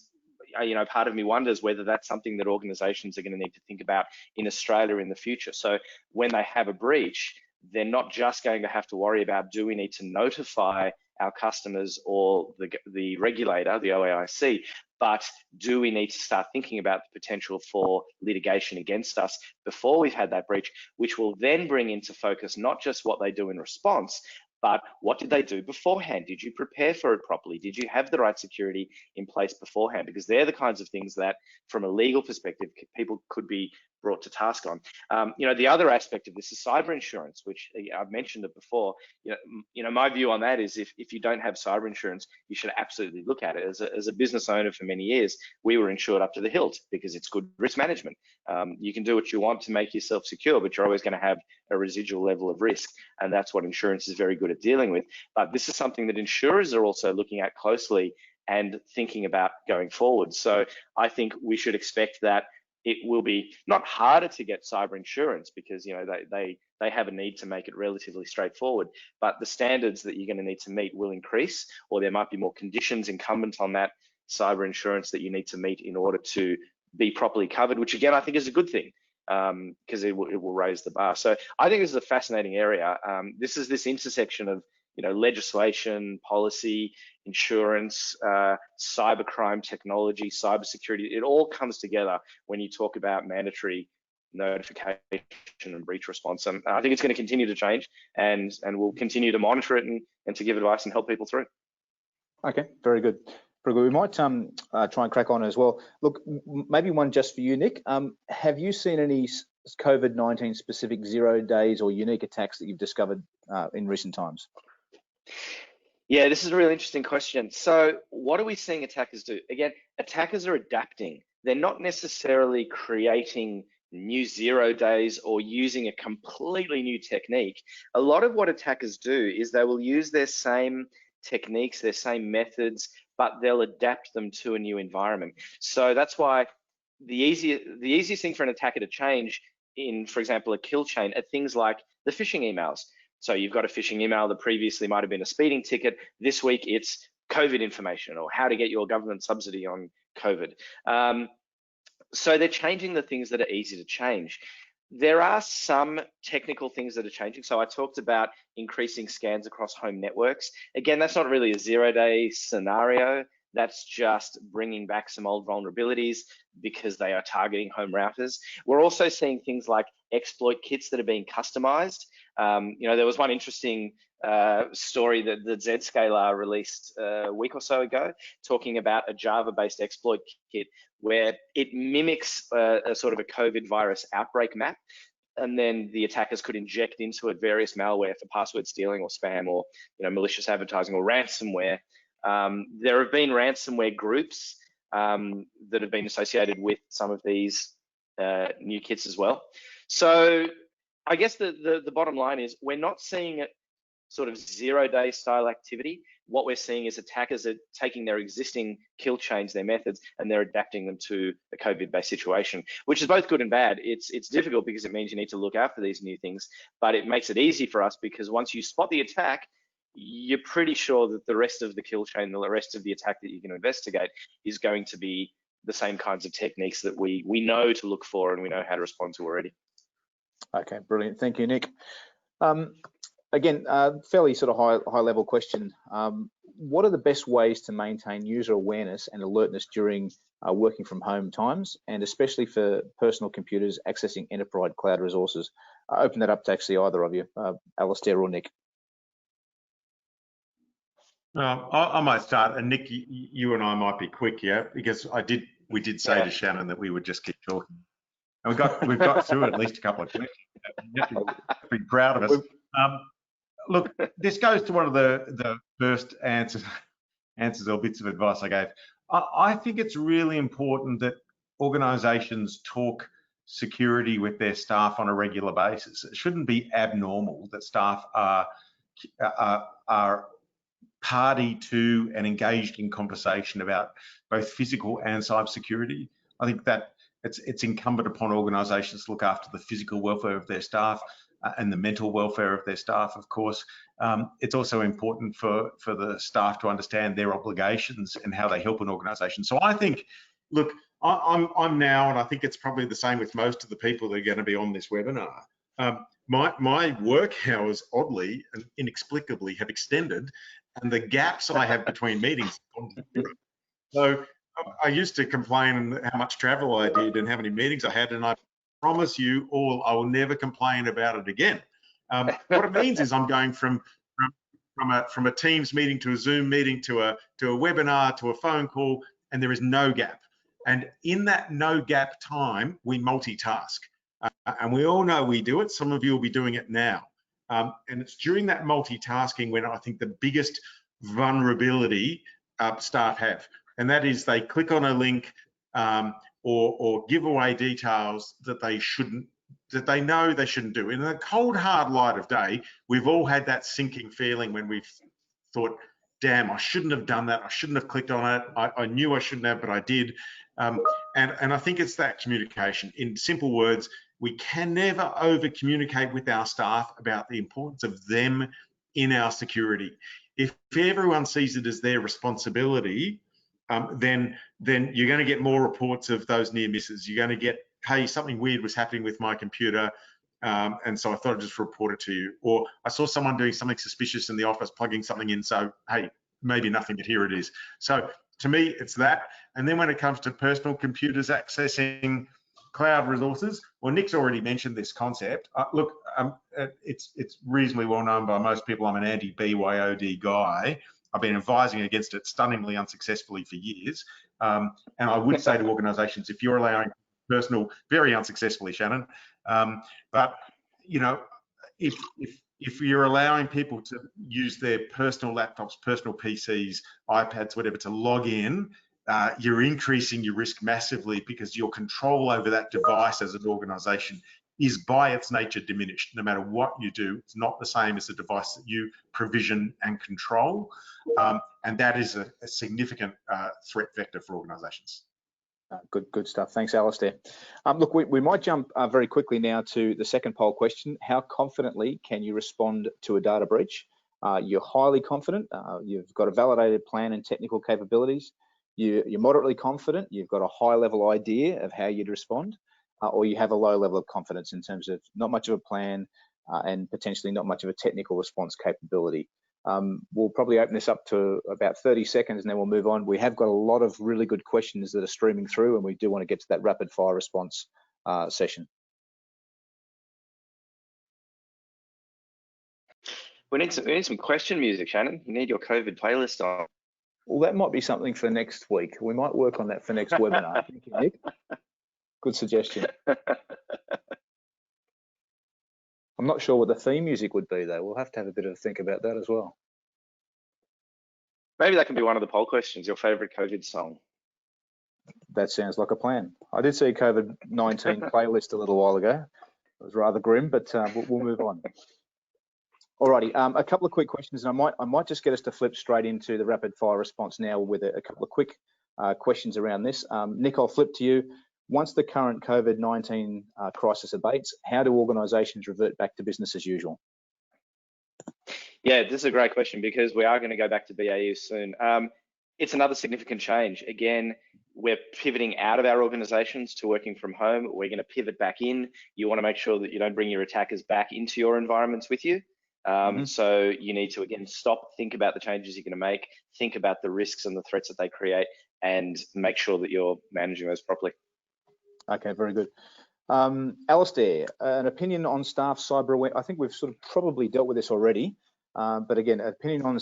part of me wonders whether that's something that organizations are going to need to think about in Australia in the future. So when they have a breach, they're not just going to have to worry about, do we need to notify our customers or the regulator, the OAIC, but do we need to start thinking about the potential for litigation against us before we've had that breach, which will then bring into focus not just what they do in response, but what did they do beforehand? Did you prepare for it properly? Did you have the right security in place beforehand? Because they're the kinds of things that, from a legal perspective, people could be brought to task on. The other aspect of this is cyber insurance, which I've mentioned it before. My view on that is if you don't have cyber insurance, you should absolutely look at it. As a business owner for many years, we were insured up to the hilt because it's good risk management. You can do what you want to make yourself secure, but you're always going to have a residual level of risk, and that's what insurance is very good at dealing with. But this is something that insurers are also looking at closely and thinking about going forward. So I think we should expect that it will be not harder to get cyber insurance because they have a need to make it relatively straightforward, but the standards that you're going to need to meet will increase, or there might be more conditions incumbent on that cyber insurance that you need to meet in order to be properly covered, which again I think is a good thing because it will raise the bar. So I think this is a fascinating area. This is this intersection of legislation, policy, insurance, cybercrime technology, cybersecurity. It all comes together when you talk about mandatory notification and breach response. And I think it's going to continue to change, and we'll continue to monitor it and to give advice and help people through. Okay, very good. Very good. We might try and crack on as well. Look, maybe one just for you, Nick. Have you seen any COVID-19 specific 0 days or unique attacks that you've discovered in recent times? Yeah, this is a really interesting question. So what are we seeing attackers do? Again, attackers are adapting. They're not necessarily creating new zero days or using a completely new technique, a lot of what attackers do is they will use their same techniques, their same methods, but they'll adapt them to a new environment. So that's why the easiest thing for an attacker to change in, for example, a kill chain are things like the phishing emails. So you've got a phishing email that previously might have been a speeding ticket. This week it's COVID information or how to get your government subsidy on COVID. So they're changing the things that are easy to change. There are some technical things that are changing. So I talked about increasing scans across home networks. Again, that's not really a zero-day scenario. That's just bringing back some old vulnerabilities because they are targeting home routers. We're also seeing things like exploit kits that are being customized. There was one interesting story that Zscaler released a week or so ago, talking about a Java-based exploit kit where it mimics a sort of a COVID virus outbreak map, and then the attackers could inject into it various malware for password stealing or spam or malicious advertising or ransomware. There have been ransomware groups that have been associated with some of these new kits as well. So I guess the bottom line is we're not seeing it sort of zero-day style activity. What we're seeing is attackers are taking their existing kill chains, their methods, and they're adapting them to a COVID-based situation, which is both good and bad. It's difficult because it means you need to look out for these new things, but it makes it easy for us because once you spot the attack, you're pretty sure that the rest of the kill chain, the rest of the attack that you're going to investigate is going to be the same kinds of techniques that we know to look for and we know how to respond to already. Okay, brilliant. Thank you, Nick. Again, fairly sort of high level question. What are the best ways to maintain user awareness and alertness during working from home times, and especially for personal computers accessing enterprise cloud resources? I open that up to actually either of you, Alastair or Nick. I might start, and Nick, you and I might be quick here because we did say to Shannon that we would just keep talking, and we've got through at least a couple of questions. You have to be proud of us. Look, this goes to one of the first answers or bits of advice I gave. I think it's really important that organisations talk security with their staff on a regular basis. It shouldn't be abnormal that staff are party to and engaged in conversation about both physical and cybersecurity. I think that it's incumbent upon organisations to look after the physical welfare of their staff and the mental welfare of their staff, of course. It's also important for the staff to understand their obligations and how they help an organisation. So I think, look, I'm now, and I think it's probably the same with most of the people that are going to be on this webinar. My work hours, oddly and inexplicably, have extended, and the gaps I have between meetings have gone to zero. So I used to complain how much travel I did and how many meetings I had, and I promise you all I will never complain about it again. What it means is I'm going from a Teams meeting to a Zoom meeting to a webinar to a phone call, and there is no gap. And in that no gap time, we multitask. And we all know we do it. Some of you will be doing it now. And it's during that multitasking when I think the biggest vulnerability staff have. And that is they click on a link or give away details that they know they shouldn't do. In the cold, hard light of day, we've all had that sinking feeling when we've thought, damn, I shouldn't have done that. I shouldn't have clicked on it. I knew I shouldn't have, but I did. And I think it's that communication. In simple words, we can never over communicate with our staff about the importance of them in our security. If everyone sees it as their responsibility, then you're going to get more reports of those near misses. You're going to get, hey, something weird was happening with my computer, and so I thought I'd just report it to you. Or I saw someone doing something suspicious in the office, plugging something in, so hey, maybe nothing, but here it is. So to me, it's that. And then when it comes to personal computers accessing cloud resources, well, Nick's already mentioned this concept. Look, it's reasonably well known by most people. I'm an anti-BYOD guy. I've been advising against it stunningly unsuccessfully for years. And I would say to organisations, if you're allowing personal, very unsuccessfully, Shannon, but you know, if you're allowing people to use their personal laptops, personal PCs, iPads, whatever, to log in you're increasing your risk massively, because your control over that device as an organization is by its nature diminished. No matter what you do, it's not the same as the device that you provision and control. And that is a significant threat vector for organizations. Good stuff. Thanks, Alastair. Look, we might jump very quickly now to the second poll question. How confidently can you respond to a data breach? You're highly confident. You've got a validated plan and technical capabilities. You're moderately confident. You've got a high level idea of how you'd respond, or you have a low level of confidence in terms of not much of a plan and potentially not much of a technical response capability. We'll probably open this up to about 30 seconds and then we'll move on. We have got a lot of really good questions that are streaming through, and we do want to get to that rapid fire response session. We need some question music, Shannon. You need your COVID playlist on. Well, that might be something for next week. We might work on that for next webinar. Thank you, Nick. Good suggestion. I'm not sure what the theme music would be, though. We'll have to have a bit of a think about that as well. Maybe that can be one of the poll questions, your favorite COVID song. That sounds like a plan. I did see a COVID-19 playlist a little while ago. It was rather grim, but we'll move on. Alrighty, a couple of quick questions, and I might just get us to flip straight into the rapid fire response now with a couple of quick questions around this. Nick, I'll flip to you. Once the current COVID-19 crisis abates, how do organisations revert back to business as usual? Yeah, this is a great question, because we are going to go back to BAU soon. It's another significant change. Again, we're pivoting out of our organisations to working from home. We're going to pivot back in. You want to make sure that you don't bring your attackers back into your environments with you. So you need to, again, stop, think about the changes you're going to make, think about the risks and the threats that they create, and make sure that you're managing those properly. Okay, very good. Alastair, an opinion on staff cyber awareness. I think we've sort of probably dealt with this already, but again, opinion on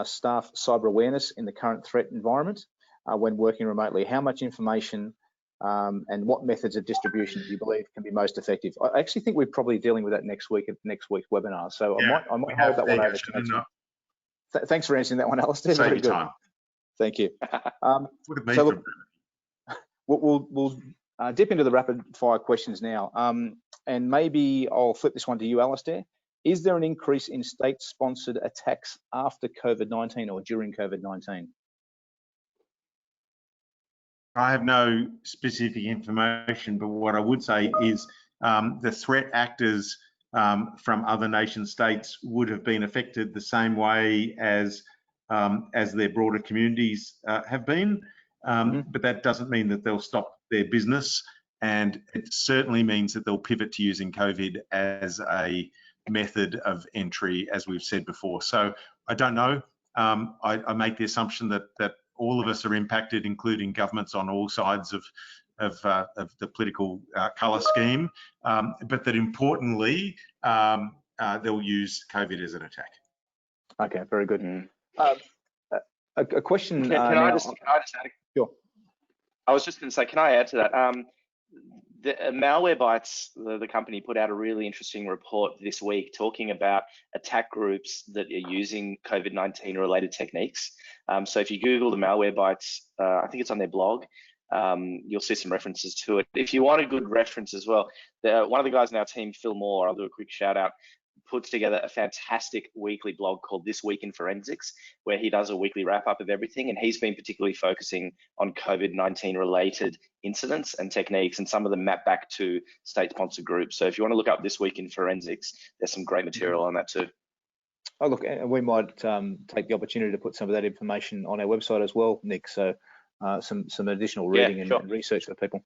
staff cyber awareness in the current threat environment when working remotely. How much information and what methods of distribution do you believe can be most effective? I actually think we're probably dealing with that next week at next week's webinar, so yeah, I might hold that one over to next week. Thanks for answering that one, Alastair. Save your time. Thank you. So look, we'll dip into the rapid fire questions now, and maybe I'll flip this one to you, Alastair. Is there an increase in state-sponsored attacks after COVID-19 or during COVID-19? I have no specific information, but what I would say is the threat actors from other nation states would have been affected the same way as their broader communities have been, but that doesn't mean that they'll stop their business, and it certainly means that they'll pivot to using COVID as a method of entry, as we've said before. So I don't know. I make the assumption that all of us are impacted, including governments on all sides of the political colour scheme, but that importantly, they'll use COVID as an attack. Okay, very good. A question. Can I just add? Sure. I was just going to say, can I add to that? The Malwarebytes, the company, put out a really interesting report this week talking about attack groups that are using COVID-19 related techniques. So if you Google the Malwarebytes, I think it's on their blog, you'll see some references to it. If you want a good reference as well, one of the guys in our team, Phil Moore, I'll do a quick shout out, puts together a fantastic weekly blog called This Week in Forensics, where he does a weekly wrap up of everything, and he's been particularly focusing on COVID-19 related incidents and techniques, and some of them map back to state-sponsored groups. So if you want to look up This Week in Forensics, there's some great material on that too. Oh, look, we might take the opportunity to put some of that information on our website as well, Nick, so some additional reading and research for people.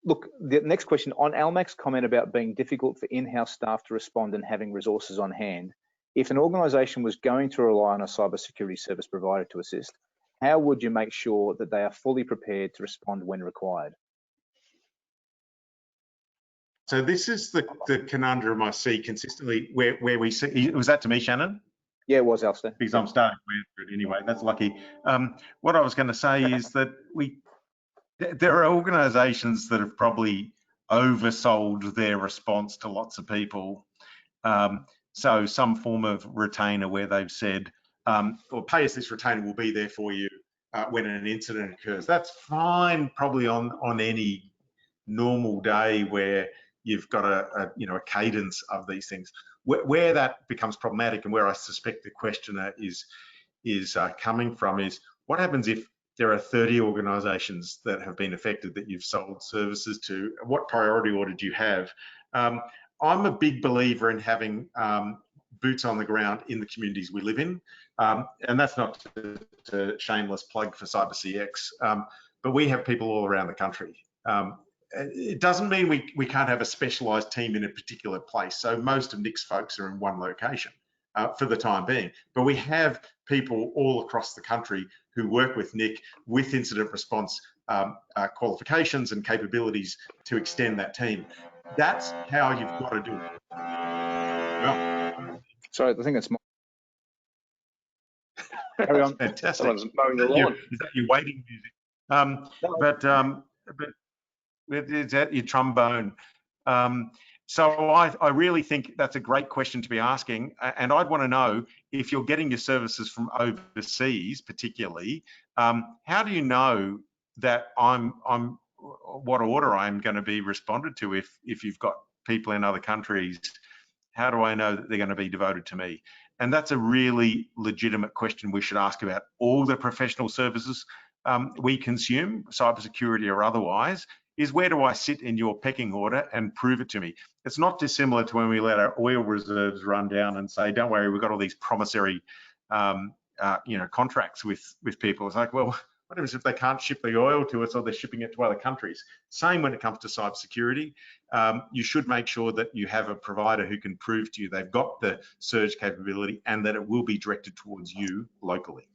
Look, the next question, on Almac's comment about being difficult for in-house staff to respond and having resources on hand, if an organisation was going to rely on a cybersecurity service provider to assist, how would you make sure that they are fully prepared to respond when required? So this is the conundrum I see consistently where we see, was that to me, Shannon? Yeah, it was, Alastair. Because I'm starting to answer it anyway, that's lucky. What I was going to say is that there are organisations that have probably oversold their response to lots of people. So some form of retainer where they've said, well, pay us this retainer, we'll be there for you when an incident occurs. That's fine probably on any normal day where you've got a cadence of these things. Where that becomes problematic, and where I suspect the questioner is coming from, is what happens if there are 30 organisations that have been affected that you've sold services to? What priority order do you have? I'm a big believer in having boots on the ground in the communities we live in, and that's not a shameless plug for CyberCX, but we have people all around the country. It doesn't mean we can't have a specialised team in a particular place. So most of Nick's folks are in one location for the time being, but we have people all across the country who work with Nick with incident response qualifications and capabilities to extend that team. That's how you've got to do it. Well, sorry, I think that's my... Carry on. Fantastic. Someone's mowing the lawn. Is that your waiting music? But is that your trombone? So I really think that's a great question to be asking, and I'd want to know if you're getting your services from overseas, particularly. How do you know that what order I'm going to be responded to if you've got people in other countries? How do I know that they're going to be devoted to me? And that's a really legitimate question we should ask about all the professional services we consume, cybersecurity or otherwise, is where do I sit in your pecking order, and prove it to me. It's not dissimilar to when we let our oil reserves run down and say, don't worry, we've got all these promissory contracts with people. It's like, well, what happens if they can't ship the oil to us, or they're shipping it to other countries? Same when it comes to cybersecurity. You should make sure that you have a provider who can prove to you they've got the surge capability and that it will be directed towards you locally.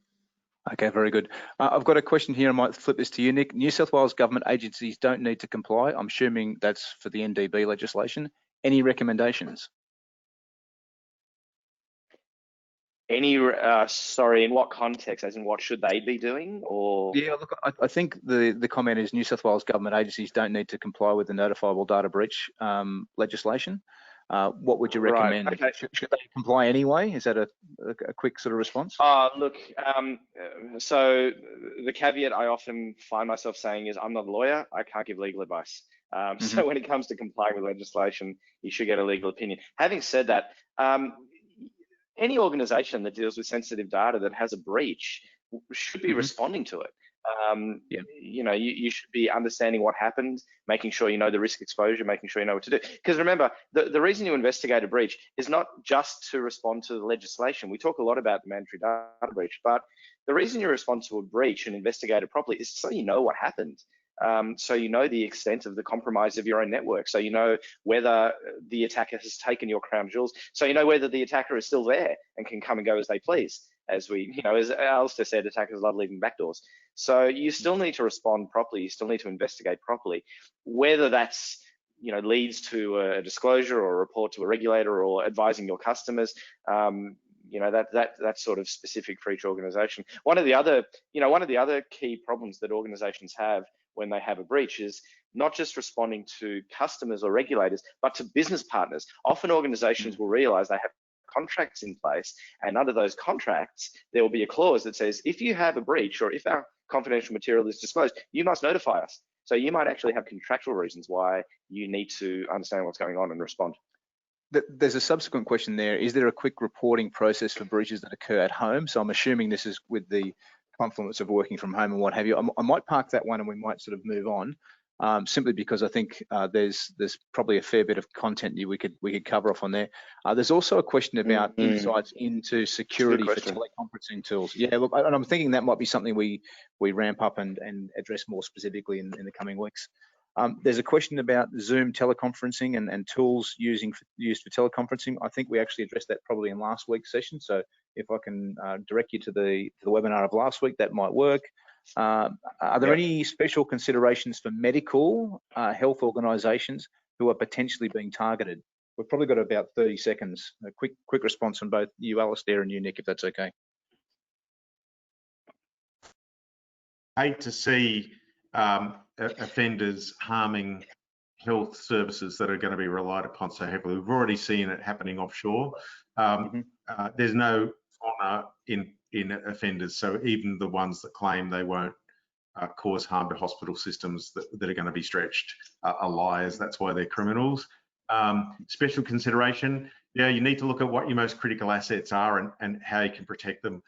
Okay, very good. I've got a question here. I might flip this to you, Nick. New South Wales government agencies don't need to comply. I'm assuming that's for the NDB legislation. Any recommendations? Sorry, in what context? As in, what should they be doing? Or yeah, look, I think the comment is New South Wales government agencies don't need to comply with the notifiable data breach legislation. What would you recommend? Right, okay. Should they comply anyway? Is that a quick sort of response? Look, so the caveat I often find myself saying is, I'm not a lawyer, I can't give legal advice. So when it comes to complying with legislation, you should get a legal opinion. Having said that, any organization that deals with sensitive data that has a breach should be responding to it. You should be understanding what happened, making sure you know the risk exposure, making sure you know what to do. Because remember, the reason you investigate a breach is not just to respond to the legislation. We talk a lot about the mandatory data breach, but the reason you respond to a breach and investigate it properly is so you know what happened. So you know the extent of the compromise of your own network. So you know whether the attacker has taken your crown jewels. So you know whether the attacker is still there and can come and go as they please. As Alastair said, attackers love leaving backdoors. So you still need to respond properly. You still need to investigate properly. Whether that's leads to a disclosure or a report to a regulator or advising your customers. That's sort of specific for each organization. One of the other key problems that organizations have when they have a breach is not just responding to customers or regulators, but to business partners. Often organizations will realize they have contracts in place, and under those contracts, there will be a clause that says, if you have a breach or if our confidential material is disclosed, you must notify us. So you might actually have contractual reasons why you need to understand what's going on and respond. There's a subsequent question there. Is there a quick reporting process for breaches that occur at home? So I'm assuming this is with the confluence of working from home and what have you. I might park that one and we might sort of move on, simply because I think there's probably a fair bit of content we could cover off on there. There's also a question about insights into security for teleconferencing tools. Yeah, look, and I'm thinking that might be something we ramp up and address more specifically in the coming weeks. There's a question about Zoom teleconferencing and tools used for teleconferencing. I think we actually addressed that probably in last week's session. So if I can direct you to the webinar of last week, that might work. Are there any special considerations for medical health organisations who are potentially being targeted? We've probably got about 30 seconds. A quick response from both you, Alastair, and you, Nick, if that's okay. Hate to see offenders harming health services that are going to be relied upon so heavily. We've already seen it happening offshore. There's no honour in in offenders. So even the ones that claim they won't cause harm to hospital systems that are going to be stretched are liars. That's why they're criminals. Special consideration, yeah, you need to look at what your most critical assets are and how you can protect them.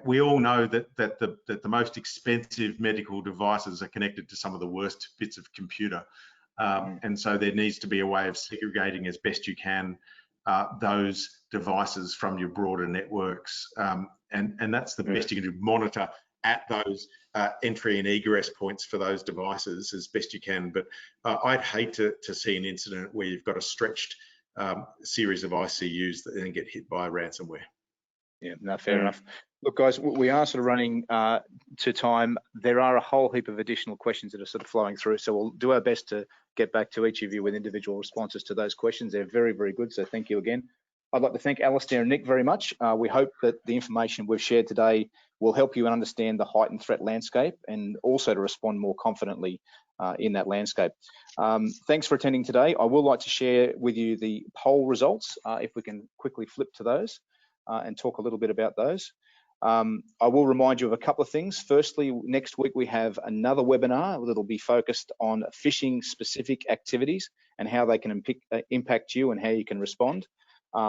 We all know that the most expensive medical devices are connected to some of the worst bits of computer. And so there needs to be a way of segregating as best you can those devices from your broader networks. And that's the best you can do, monitor at those entry and egress points for those devices as best you can. But I'd hate to see an incident where you've got a stretched series of ICUs that then get hit by ransomware. Yeah, no, fair enough. Look, guys, we are sort of running to time. There are a whole heap of additional questions that are sort of flowing through, so we'll do our best to get back to each of you with individual responses to those questions. They're very, very good, so thank you again. I'd like to thank Alastair and Nick very much. We hope that the information we've shared today will help you understand the heightened threat landscape and also to respond more confidently in that landscape. Thanks for attending today. I would like to share with you the poll results, if we can quickly flip to those and talk a little bit about those. I will remind you of a couple of things. Firstly, next week we have another webinar that'll be focused on phishing specific activities and how they can impact you and how you can respond.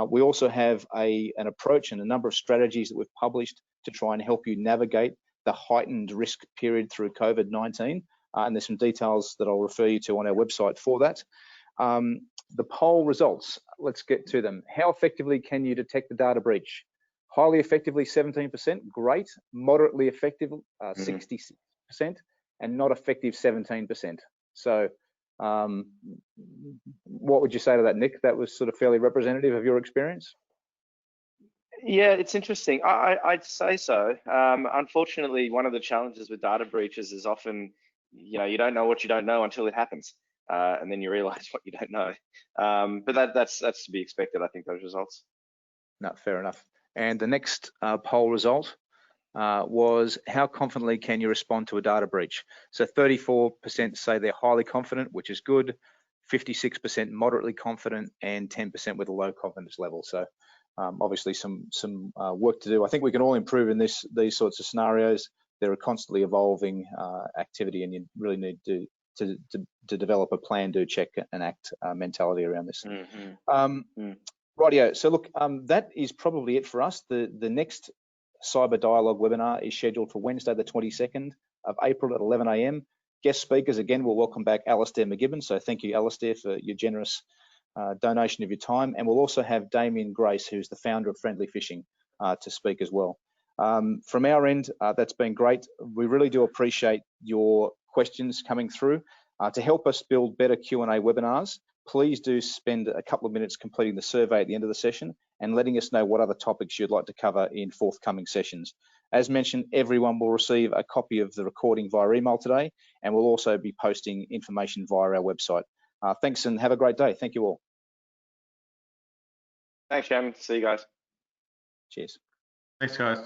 We also have an approach and a number of strategies that we've published to try and help you navigate the heightened risk period through COVID-19. And there's some details that I'll refer you to on our website for that. The poll results, let's get to them. How effectively can you detect the data breach? Highly effectively, 17%, great. Moderately effective, 66%, and not effective, 17%. So what would you say to that, Nick? That was sort of fairly representative of your experience? Yeah, it's interesting. I'd say so. Unfortunately, one of the challenges with data breaches is often, you don't know what you don't know until it happens, and then you realize what you don't know. But that's to be expected, I think, those results. No, fair enough. And the next poll result was how confidently can you respond to a data breach? So 34% say they're highly confident, which is good, 56% moderately confident, and 10% with a low confidence level. So obviously some work to do. I think we can all improve in these sorts of scenarios. They're a constantly evolving activity, and you really need to develop a plan, do, check, and act mentality around this. Rightio, so look, that is probably it for us. The next Cyber Dialogue webinar is scheduled for Wednesday, the 22nd of April at 11 a.m. Guest speakers, again, we'll welcome back Alastair MacGibbon. So thank you, Alastair, for your generous donation of your time. And we'll also have Damien Grace, who's the founder of Friendly Phishing, to speak as well. From our end, that's been great. We really do appreciate your questions coming through. To help us build better Q&A webinars, please do spend a couple of minutes completing the survey at the end of the session and letting us know what other topics you'd like to cover in forthcoming sessions. As mentioned, everyone will receive a copy of the recording via email today, and we'll also be posting information via our website. Thanks and have a great day. Thank you all. Thanks, Shannon. See you guys. Cheers. Thanks, guys.